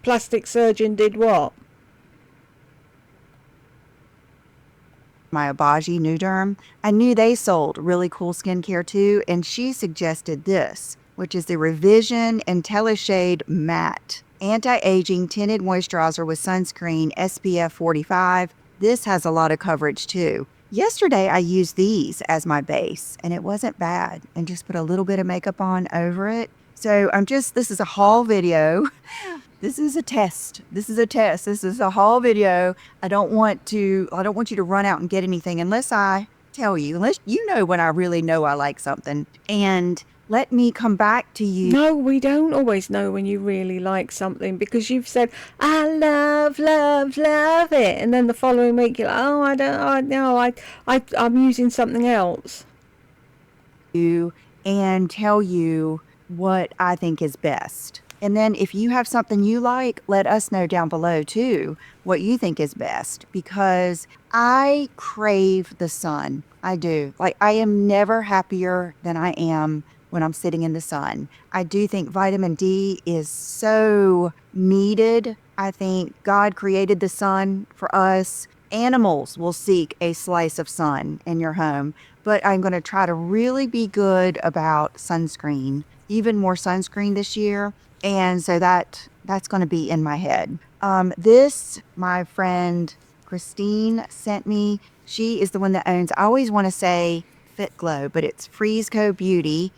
plastic surgeon did what? My Obagi Nuderm. I knew they sold really cool skincare too, and she suggested this, which is the Revision IntelliShade Matte Anti-Aging Tinted Moisturizer with Sunscreen SPF 45. This has a lot of coverage too. Yesterday I used these as my base and it wasn't bad, and just put a little bit of makeup on over it. So this is a haul video. This is a test. This is a haul video. I don't want you to run out and get anything unless I tell you, unless you know when I really know I like something. And let me come back to you. No, we don't always know when you really like something, because you've said, I love, love, love it. And then the following week you're like, I'm using something else. And tell you what I think is best. And then if you have something you like, let us know down below too what you think is best, because I crave the sun. I do. Like, I am never happier than I am when I'm sitting in the sun. I do think vitamin D is so needed. I think God created the sun for us. Animals will seek a slice of sun in your home, but I'm going to try to really be good about sunscreen, even more sunscreen this year. And so that's going to be in my head. This, my friend Christine sent me. She is the one that owns, I always want to say Fit Glow, but it's Freeze Co Beauty.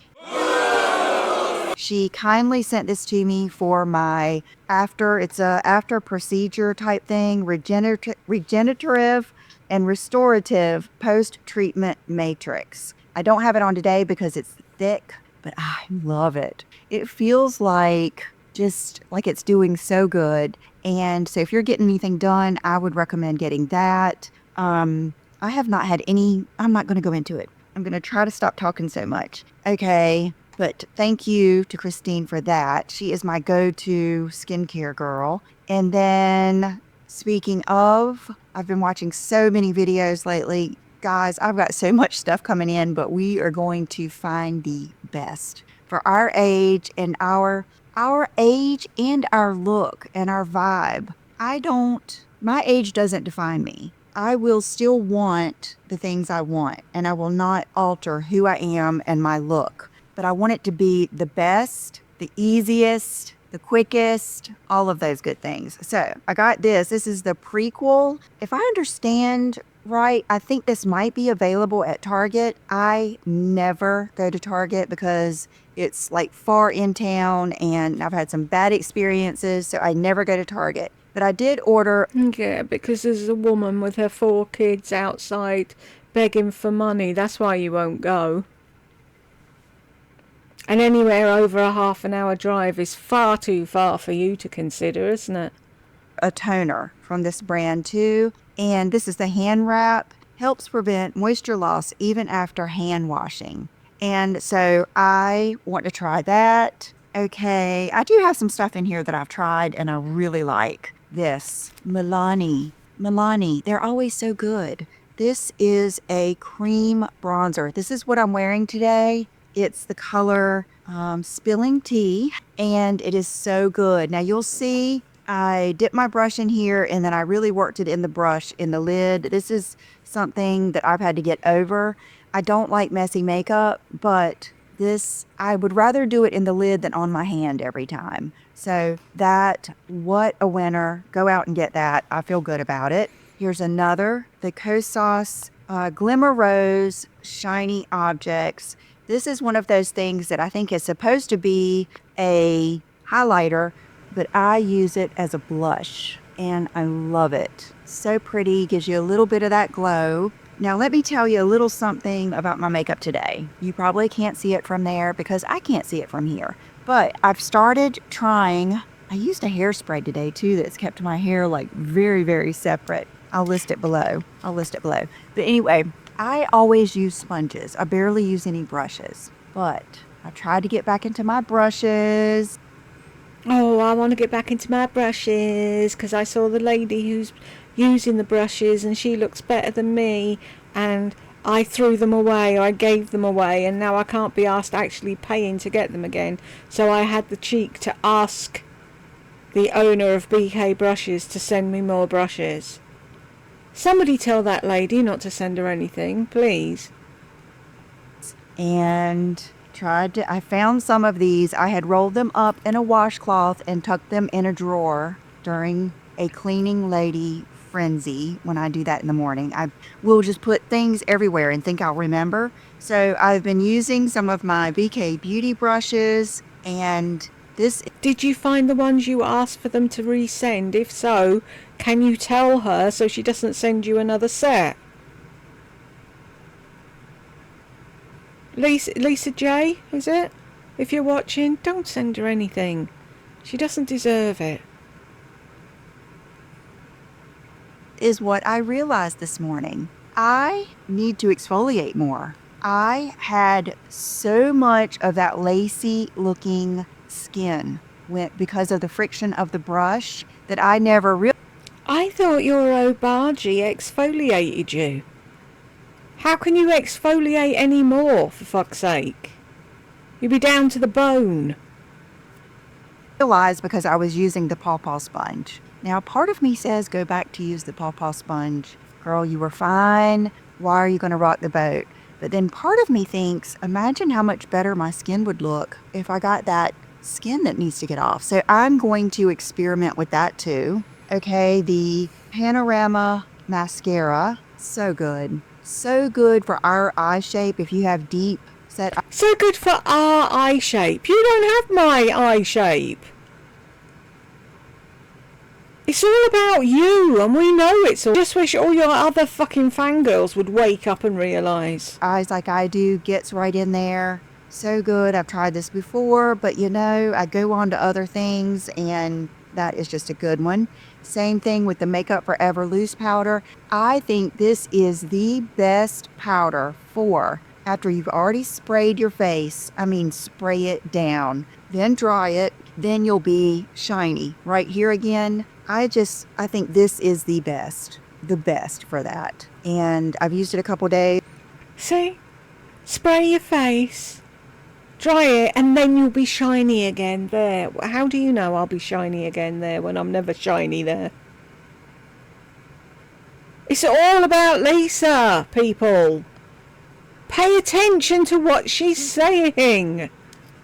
She kindly sent this to me for my after procedure type thing, regenerative and restorative post-treatment matrix. I don't have it on today because it's thick, but I love it. It feels like just like it's doing so good. And so if you're getting anything done, I would recommend getting that. I have not had any, I'm not going to go into it. I'm going to try to stop talking so much. Okay. But thank you to Christine for that. She is my go-to skincare girl. And then speaking of, I've been watching so many videos lately. Guys, I've got so much stuff coming in, but we are going to find the best for our age and our age and our look and our vibe. My age doesn't define me. I will still want the things I want, and I will not alter who I am and my look. But I want it to be the best, the easiest, the quickest, all of those good things. So I got this. This is the prequel. If I understand right, I think this might be available at Target. I never go to Target because it's like far in town and I've had some bad experiences, so I never go to Target. But I did order. Yeah, because there's a woman with her 4 kids outside begging for money. That's why you won't go. And anywhere over a half an hour drive is far too far for you to consider, isn't it? A toner from this brand too. And this is the hand wrap. Helps prevent moisture loss even after hand washing. And so I want to try that. Okay, I do have some stuff in here that I've tried and I really like. This Milani, they're always so good. This is a cream bronzer. This is what I'm wearing today. It's the color Spilling Tea, and it is so good. Now you'll see I dipped my brush in here and then I really worked it in the brush, in the lid. This is something that I've had to get over. I don't like messy makeup, but this, I would rather do it in the lid than on my hand every time. So that, what a winner. Go out and get that. I feel good about it. Here's another, the Kosas Glimmer Rose Shiny Objects. This is one of those things that I think is supposed to be a highlighter, but I use it as a blush and I love it. So pretty, gives you a little bit of that glow. Now let me tell you a little something about my makeup today. You probably can't see it from there because I can't see it from here. But I've started trying, I used a hairspray today too that's kept my hair like very, very separate. I'll list it below. But anyway, I always use sponges. I barely use any brushes. But I tried to get back into my brushes. Oh, I want to get back into my brushes because I saw the lady who's using the brushes and she looks better than me, and I threw them away, or I gave them away, and now I can't be asked actually paying to get them again. So I had the cheek to ask the owner of BK Brushes to send me more brushes. Somebody tell that lady not to send her anything, please. And I found some of these. I had rolled them up in a washcloth and tucked them in a drawer during a cleaning lady frenzy. When I do that in the morning, I will just put things everywhere and think I'll remember. So I've been using some of my BK Beauty brushes, and this. Did you find the ones you asked for them to resend? If so, can you tell her so she doesn't send you another set? Lisa J, is it? If you're watching, don't send her anything. She doesn't deserve it. Is what I realized this morning. I need to exfoliate more. I had so much of that lacy looking skin because of the friction of the brush that I never realized. I thought your Obagi exfoliated you. How can you exfoliate any more, for fuck's sake? You'd be down to the bone. Because I was using the pawpaw sponge. Now, part of me says go back to use the pawpaw sponge. Girl, you were fine. Why are you going to rock the boat? But then part of me thinks, imagine how much better my skin would look if I got that skin that needs to get off. So I'm going to experiment with that too. Okay, the Panorama Mascara, so good. So good for our eye shape if you have deep set. So good for our eye shape. You don't have my eye shape. It's all about you, and we know it's all. Just wish all your other fucking fangirls would wake up and realise. Eyes like I do gets right in there. So good. I've tried this before, but I go on to other things, and that is just a good one. Same thing with the Makeup Forever loose powder. I think this is the best powder for after you've already sprayed your face. I mean, spray it down, then dry it, then you'll be shiny. Right here again, I think this is the best for that. And I've used it a couple days. See? Spray your face, dry it, and then you'll be shiny again there. How do you know I'll be shiny again there when I'm never shiny there? It's all about Lisa, people. Pay attention to what she's saying.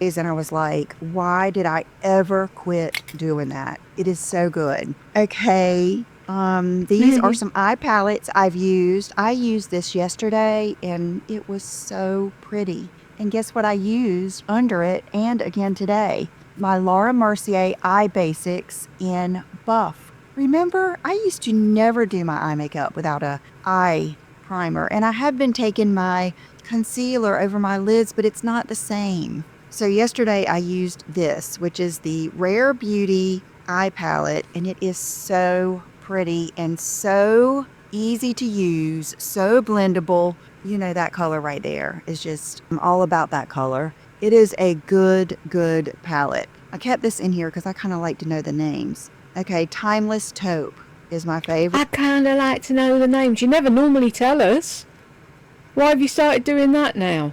And I was like, why did I ever quit doing that? It is so good. Okay. These are some eye palettes I've used. I used this yesterday and it was so pretty. And guess what I used under it and again today? My Laura Mercier Eye Basics in Buff. Remember, I used to never do my eye makeup without a eye primer. And I have been taking my concealer over my lids, but it's not the same. So yesterday I used this, which is the Rare Beauty eye palette, and it is so pretty and so easy to use, so blendable. You know, that color right there is just, I'm all about that color. It is a good palette. I kept this in here because I kind of like to know the names. Okay, Timeless Taupe is my favorite. I kind of like to know the names. You never normally tell us. Why have you started doing that now?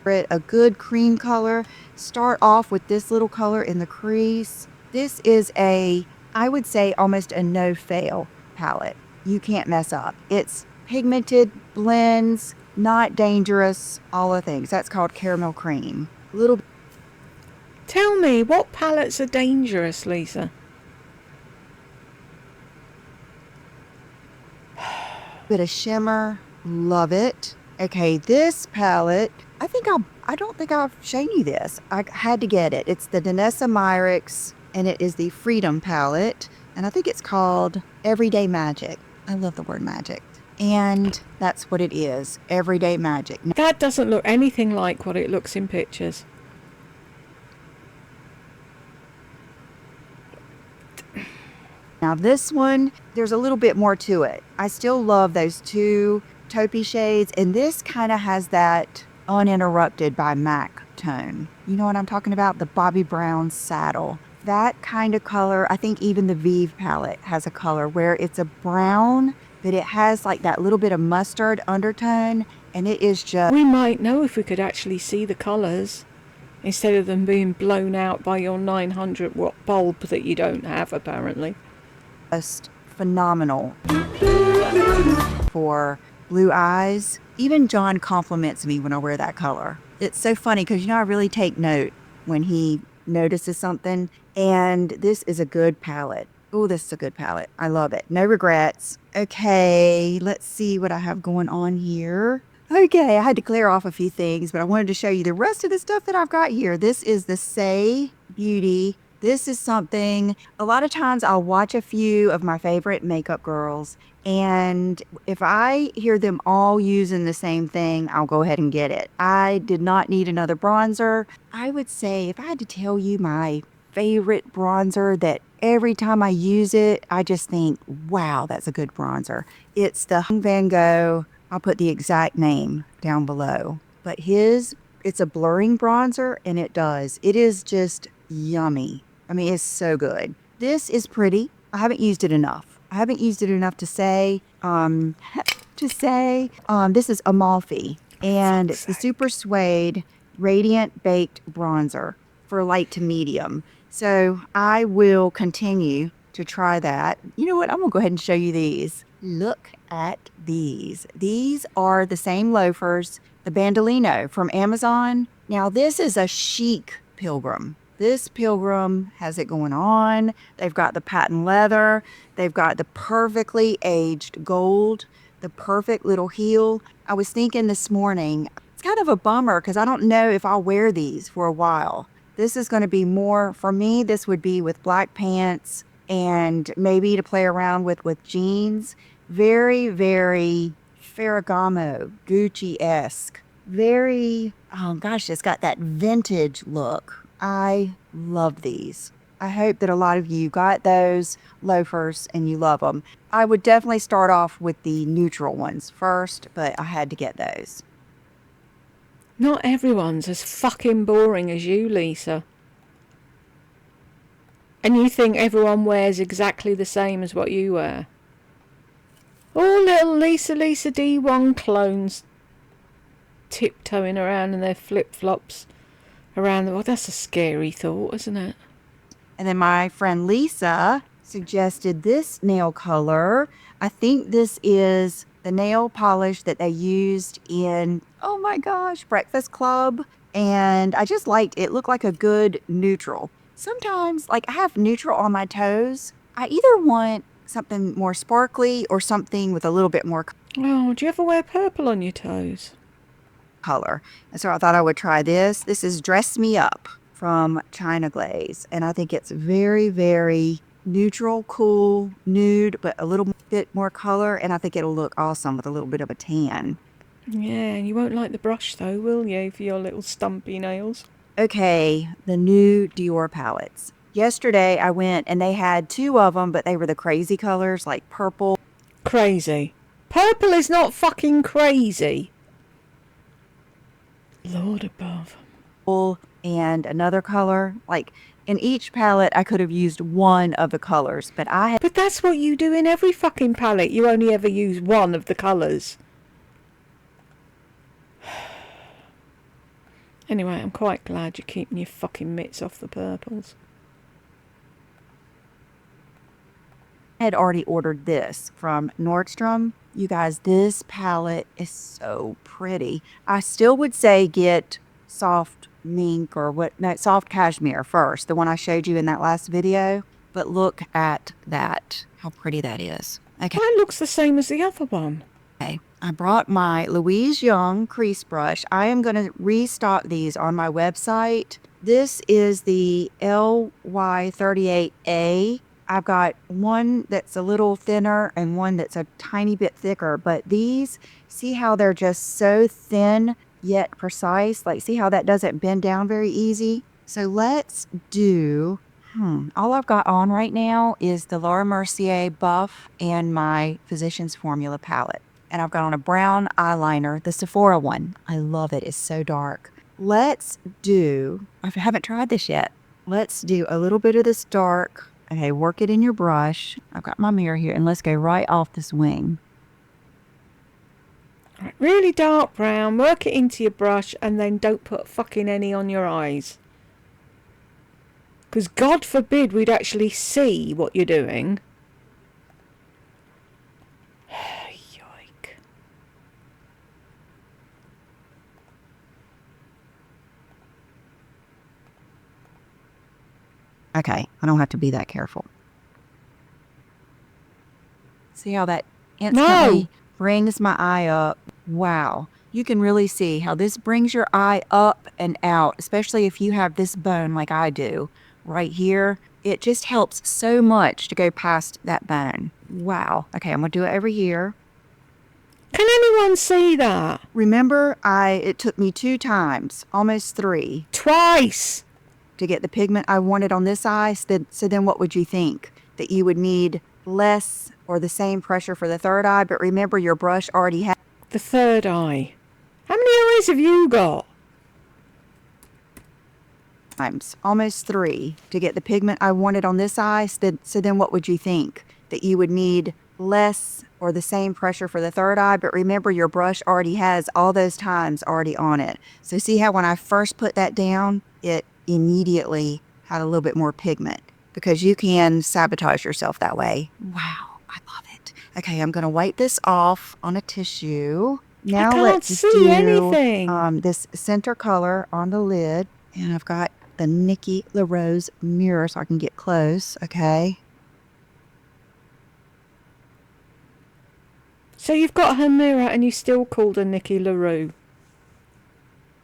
A good cream color. Start off with this little color in the crease. This is I would say almost a no-fail palette. You can't mess up. It's pigmented, blends, not dangerous, all the things. That's called Caramel Cream. Tell me, what palettes are dangerous, Lisa? Bit of shimmer, love it. Okay, this palette, I don't think I've shown you this. I had to get it. It's the Danessa Myricks, and it is the Freedom palette, and I think it's called Everyday Magic. I love the word magic. And that's what it is, Everyday Magic. That doesn't look anything like what it looks in pictures. Now this one, there's a little bit more to it. I still love those two taupey shades, and this kind of has that Uninterrupted by MAC tone. You know what I'm talking about? The Bobbi Brown Saddle. That kind of color. I think even the Vive palette has a color where it's a brown, but it has like that little bit of mustard undertone, and it is just... We might know if we could actually see the colours, instead of them being blown out by your 900 watt bulb that you don't have, apparently. Just phenomenal for blue eyes. Even John compliments me when I wear that color. It's so funny because, I really take note when he notices something. And this is a good palette. Oh, this is a good palette. I love it. No regrets. Okay, let's see what I have going on here. Okay, I had to clear off a few things, but I wanted to show you the rest of the stuff that I've got here. This is the Say Beauty. This is something, a lot of times I'll watch a few of my favorite makeup girls, and if I hear them all using the same thing, I'll go ahead and get it. I did not need another bronzer. I would say, if I had to tell you my favorite bronzer that every time I use it, I just think, wow, that's a good bronzer. It's the Van Gogh. I'll put the exact name down below. but it's a blurring bronzer, and it is just yummy. I mean, it's so good. This is pretty. I haven't used it enough. To say, this is Amalfi, and it's the Super Suede Radiant Baked Bronzer for light to medium. So I will continue to try that. You know what? I'm going to go ahead and show you these. Look at these. These are the same loafers, the Bandolino from Amazon. Now, this is a chic Pilgrim. This Pilgrim has it going on. They've got the patent leather. They've got the perfectly aged gold, the perfect little heel. I was thinking this morning, it's kind of a bummer because I don't know if I'll wear these for a while. This is going to be more, for me, this would be with black pants and maybe to play around with jeans. Very, very Ferragamo, Gucci-esque. Very, oh gosh, it's got that vintage look. I love these. I hope that a lot of you got those loafers and you love them. I would definitely start off with the neutral ones first, but I had to get those. Not everyone's as fucking boring as you, Lisa. And you think everyone wears exactly the same as what you wear. All little Lisa D1 clones tiptoeing around in their flip-flops around the world. That's a scary thought, isn't it? And then my friend Lisa suggested this nail color. I think this is the nail polish that they used in, oh my gosh, Breakfast Club. And I just liked it. It looked like a good neutral. Sometimes, like, I have neutral on my toes. I either want something more sparkly or something with a little bit more Oh, do you ever wear purple on your toes? color. And so I thought I would try this. This is Dress Me Up from China Glaze. And I think it's very, very neutral, cool, nude, but a little bit more color. And I think it'll look awesome with a little bit of a tan. Yeah, and you won't like the brush though, will you, for your little stumpy nails? Okay, the new Dior palettes. Yesterday I went and they had 2 of them, but they were the crazy colors, like purple. Crazy. Purple is not fucking crazy. Lord above. And another color. Like, in each palette, I could have used one of the colors, but But that's what you do in every fucking palette. You only ever use one of the colours. Anyway, I'm quite glad you're keeping your fucking mitts off the purples. had already ordered this from Nordstrom. You guys, this palette is so pretty. I still would say get soft mink soft cashmere first, the one I showed you in that last video. But look at that, how pretty that is. Okay. That looks the same as the other one. Okay, I brought my Louise Young crease brush. I am going to restock these on my website. This is the LY38A. I've got one that's a little thinner and one that's a tiny bit thicker, but these, see how they're just so thin yet precise? Like, see how that doesn't bend down very easy? So let's do, all I've got on right now is the Laura Mercier Buff and my Physicians Formula palette. And I've got on a brown eyeliner, the Sephora one. I love it. It's so dark. Let's do, I haven't tried this yet. Let's do a little bit of this dark. Okay, work it in your brush. I've got my mirror here, and let's go right off this wing. Right, really dark brown, work it into your brush, and then don't put fucking any on your eyes. Because God forbid we'd actually see what you're doing. Yoik. Okay, I don't have to be that careful. See how that instantly brings my eye up? Wow. You can really see how this brings your eye up and out, especially if you have this bone like I do right here. It just helps so much to go past that bone. Wow. Okay, I'm going to do it over here. Can anyone see that? Remember, it took me 2 times, almost 3. Twice! To get the pigment I wanted on this eye. So then what would you think? That you would need less or the same pressure for the third eye, but remember your brush already had the third eye. How many eyes have you got? Times, almost 3 to get the pigment I wanted on this eye. So then what would you think? That you would need less or the same pressure for the third eye, but remember your brush already has all those times already on it. So see how when I first put that down, it immediately had a little bit more pigment, because you can sabotage yourself that way. Wow, I love it. Okay, I'm gonna wipe this off on a tissue. Now can't let's just see do anything. this center color on the lid. And I've got the Nikki LaRose mirror so I can get close, okay? So you've got her mirror and you still called her Nikki LaRue.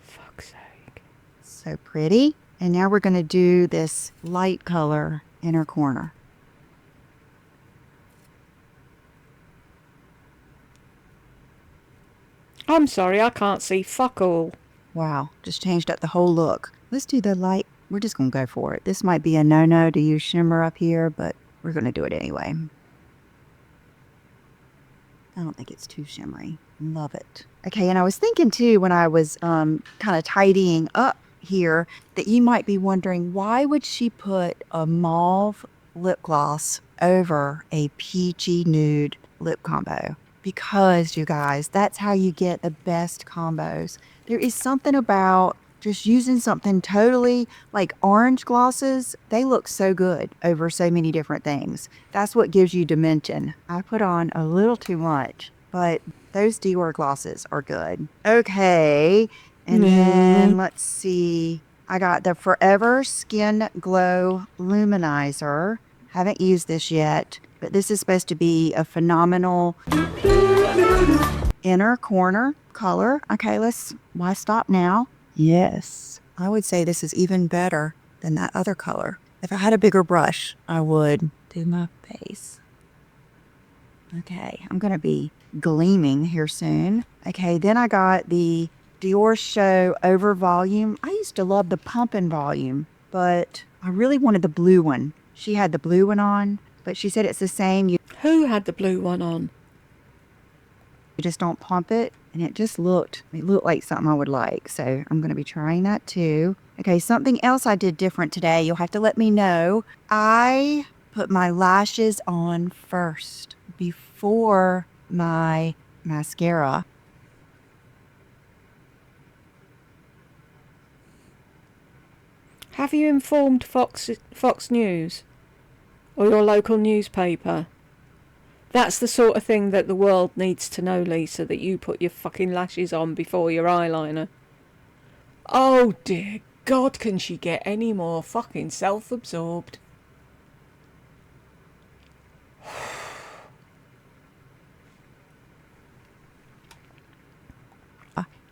Fuck's sake. So pretty. And now we're going to do this light color inner corner. I'm sorry, I can't see fuck all. Wow, just changed up the whole look. Let's do the light. We're just going to go for it. This might be a no-no to use shimmer up here, but we're going to do it anyway. I don't think it's too shimmery. Love it. Okay, and I was thinking too when I was kind of tidying up here that you might be wondering, why would she put a mauve lip gloss over a peachy nude lip combo? Because, you guys, that's how you get the best combos. There is something about just using something totally like orange glosses. They look so good over so many different things. That's what gives you dimension. I put on a little too much, but those Dior glosses are good. Okay, and then let's see. I got the Forever Skin Glow Luminizer. Haven't used this yet, but this is supposed to be a phenomenal inner corner color. Okay, why stop now? Yes, I would say this is even better than that other color. If I had a bigger brush, I would do my face. Okay, I'm going to be gleaming here soon. Okay, then I got the Dior Show Over Volume. I used to love the Pumpin' Volume, but I really wanted the blue one. She had the blue one on, but she said it's the same. You Who had the blue one on? just don't pump it, and it looked like something I would like. So I'm going to be trying that too. Okay, something else I did different today. You'll have to let me know. I put my lashes on first before my mascara. Have you informed Fox News or your local newspaper? That's the sort of thing that the world needs to know, Lisa, that you put your fucking lashes on before your eyeliner. Oh dear God, can she get any more fucking self-absorbed?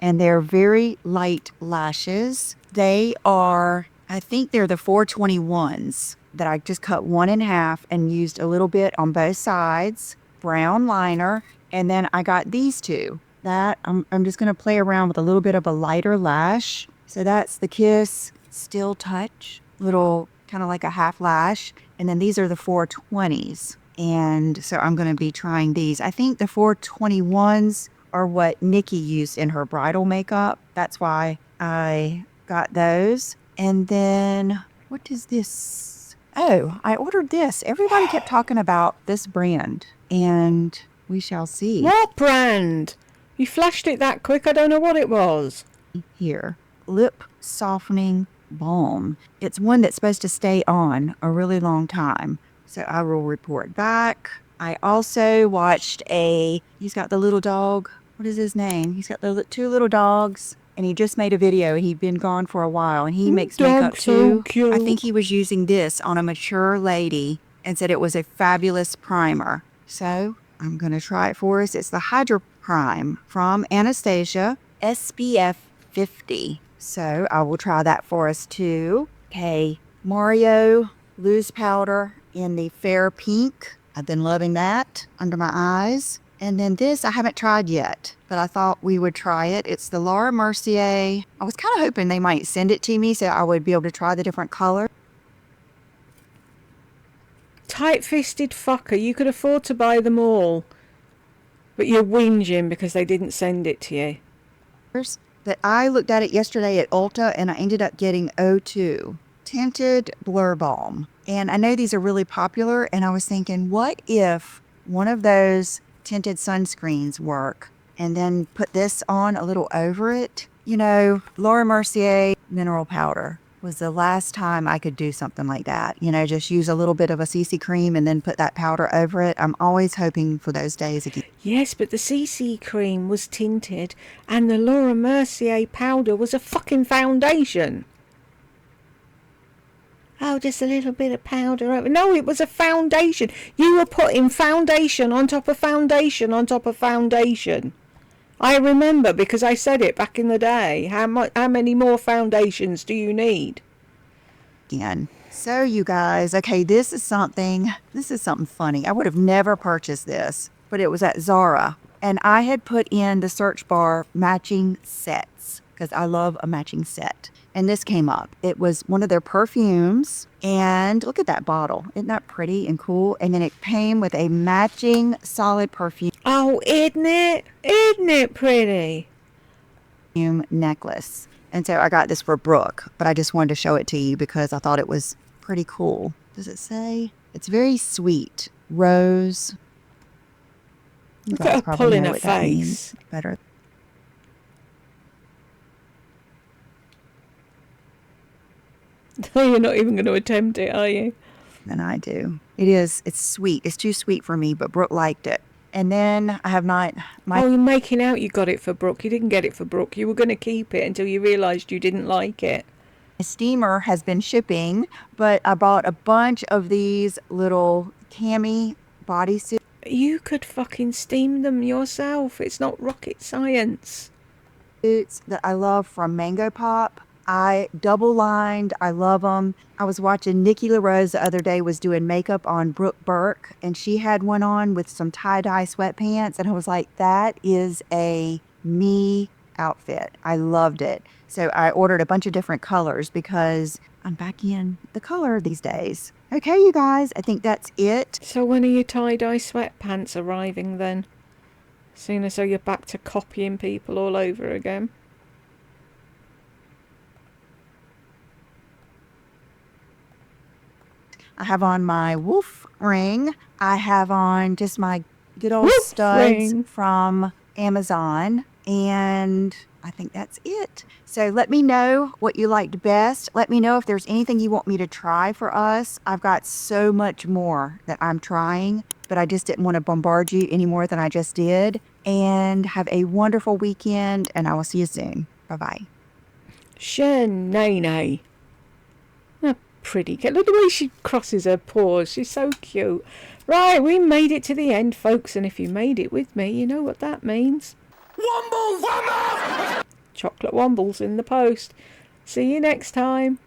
And they're very light lashes. They are, I think they're the 421s that I just cut one in half and used a little bit on both sides, brown liner. And then I got these two that I'm just going to play around with a little bit of a lighter lash. So that's the Kiss Still Touch, little kind of like a half lash. And then these are the 420s. And so I'm going to be trying these. I think the 421s are what Nikki used in her bridal makeup. That's why I got those. And then, what is this? Oh, I ordered this. Everybody kept talking about this brand, and we shall see. What brand? You flashed it that quick, I don't know what it was. Here, Lip Softening Balm. It's one that's supposed to stay on a really long time. So I will report back. I also watched he's got the little dog. What is his name? He's got the 2 little dogs, and he just made a video. He'd been gone for a while, and he makes makeup too. So cute. I think he was using this on a mature lady and said it was a fabulous primer. So I'm going to try it for us. It's the Hydra Prime from Anastasia, SPF 50. So I will try that for us too. Okay, Mario Loose Powder in the Fair Pink. I've been loving that under my eyes. And then this I haven't tried yet, but I thought we would try it. It's the Laura Mercier. I was kind of hoping they might send it to me so I would be able to try the different colors. Tight-fisted fucker, you could afford to buy them all. But you're whinging because they didn't send it to you. that I looked at it yesterday at Ulta and I ended up getting O2 Tinted Blur Balm. And I know these are really popular, and I was thinking, what if one of those tinted sunscreens work and then put this on a little over it? You know, Laura Mercier mineral powder was the last time I could do something like that. You know, just use a little bit of a CC cream and then put that powder over it. I'm always hoping for those days again. Yes, but the CC cream was tinted and the Laura Mercier powder was a fucking foundation. Oh, just a little bit of powder over. No, it was a foundation. You were putting foundation on top of foundation on top of foundation. I remember because I said it back in the day. How many more foundations do you need? Again. So you guys, okay, this is something funny. I would have never purchased this, but it was at Zara. And I had put in the search bar matching sets because I love a matching set. And this came up. It was one of their perfumes. And look at that bottle. Isn't that pretty and cool? And then it came with a matching solid perfume Oh, isn't it? Isn't it pretty? necklace. And so I got this for Brooke, but I just wanted to show it to you because I thought it was pretty cool. Does it say? It's very sweet. Rose. You Look guys at her probably pulling know her what that means face. better You're not even going to attempt it, are you? than I do. It's sweet. It's too sweet for me, but Brooke liked it. And then I have Oh, you're making out you got it for Brooke. You didn't get it for Brooke. You were going to keep it until you realised you didn't like it. steamer has been shipping, but I bought a bunch of these little cami bodysuits You could fucking steam them yourself. It's not rocket science. that I love from Mango Pop. I double lined. I love them. I was watching Nikki LaRose the other day was doing makeup on Brooke Burke, and she had one on with some tie-dye sweatpants, and I was like, that is a me outfit. I loved it. So I ordered a bunch of different colors because I'm back in the color these days. Okay, you guys, I think that's it. So when are your tie-dye sweatpants arriving then? Soon as you're back to copying people all over again. I have on my wolf ring. I have on just my good old Wolf studs ring. from Amazon. And I think that's it. So let me know what you liked best. Let me know if there's anything you want me to try for us. I've got so much more that I'm trying, but I just didn't want to bombard you any more than I just did. And have a wonderful weekend, and I will see you soon. Bye-bye. Shanae. A pretty kid. Look at the way she crosses her paws. She's so cute. Right, we made it to the end, folks. And if you made it with me, you know what that means. Wombles! Chocolate wombles in the post. See you next time.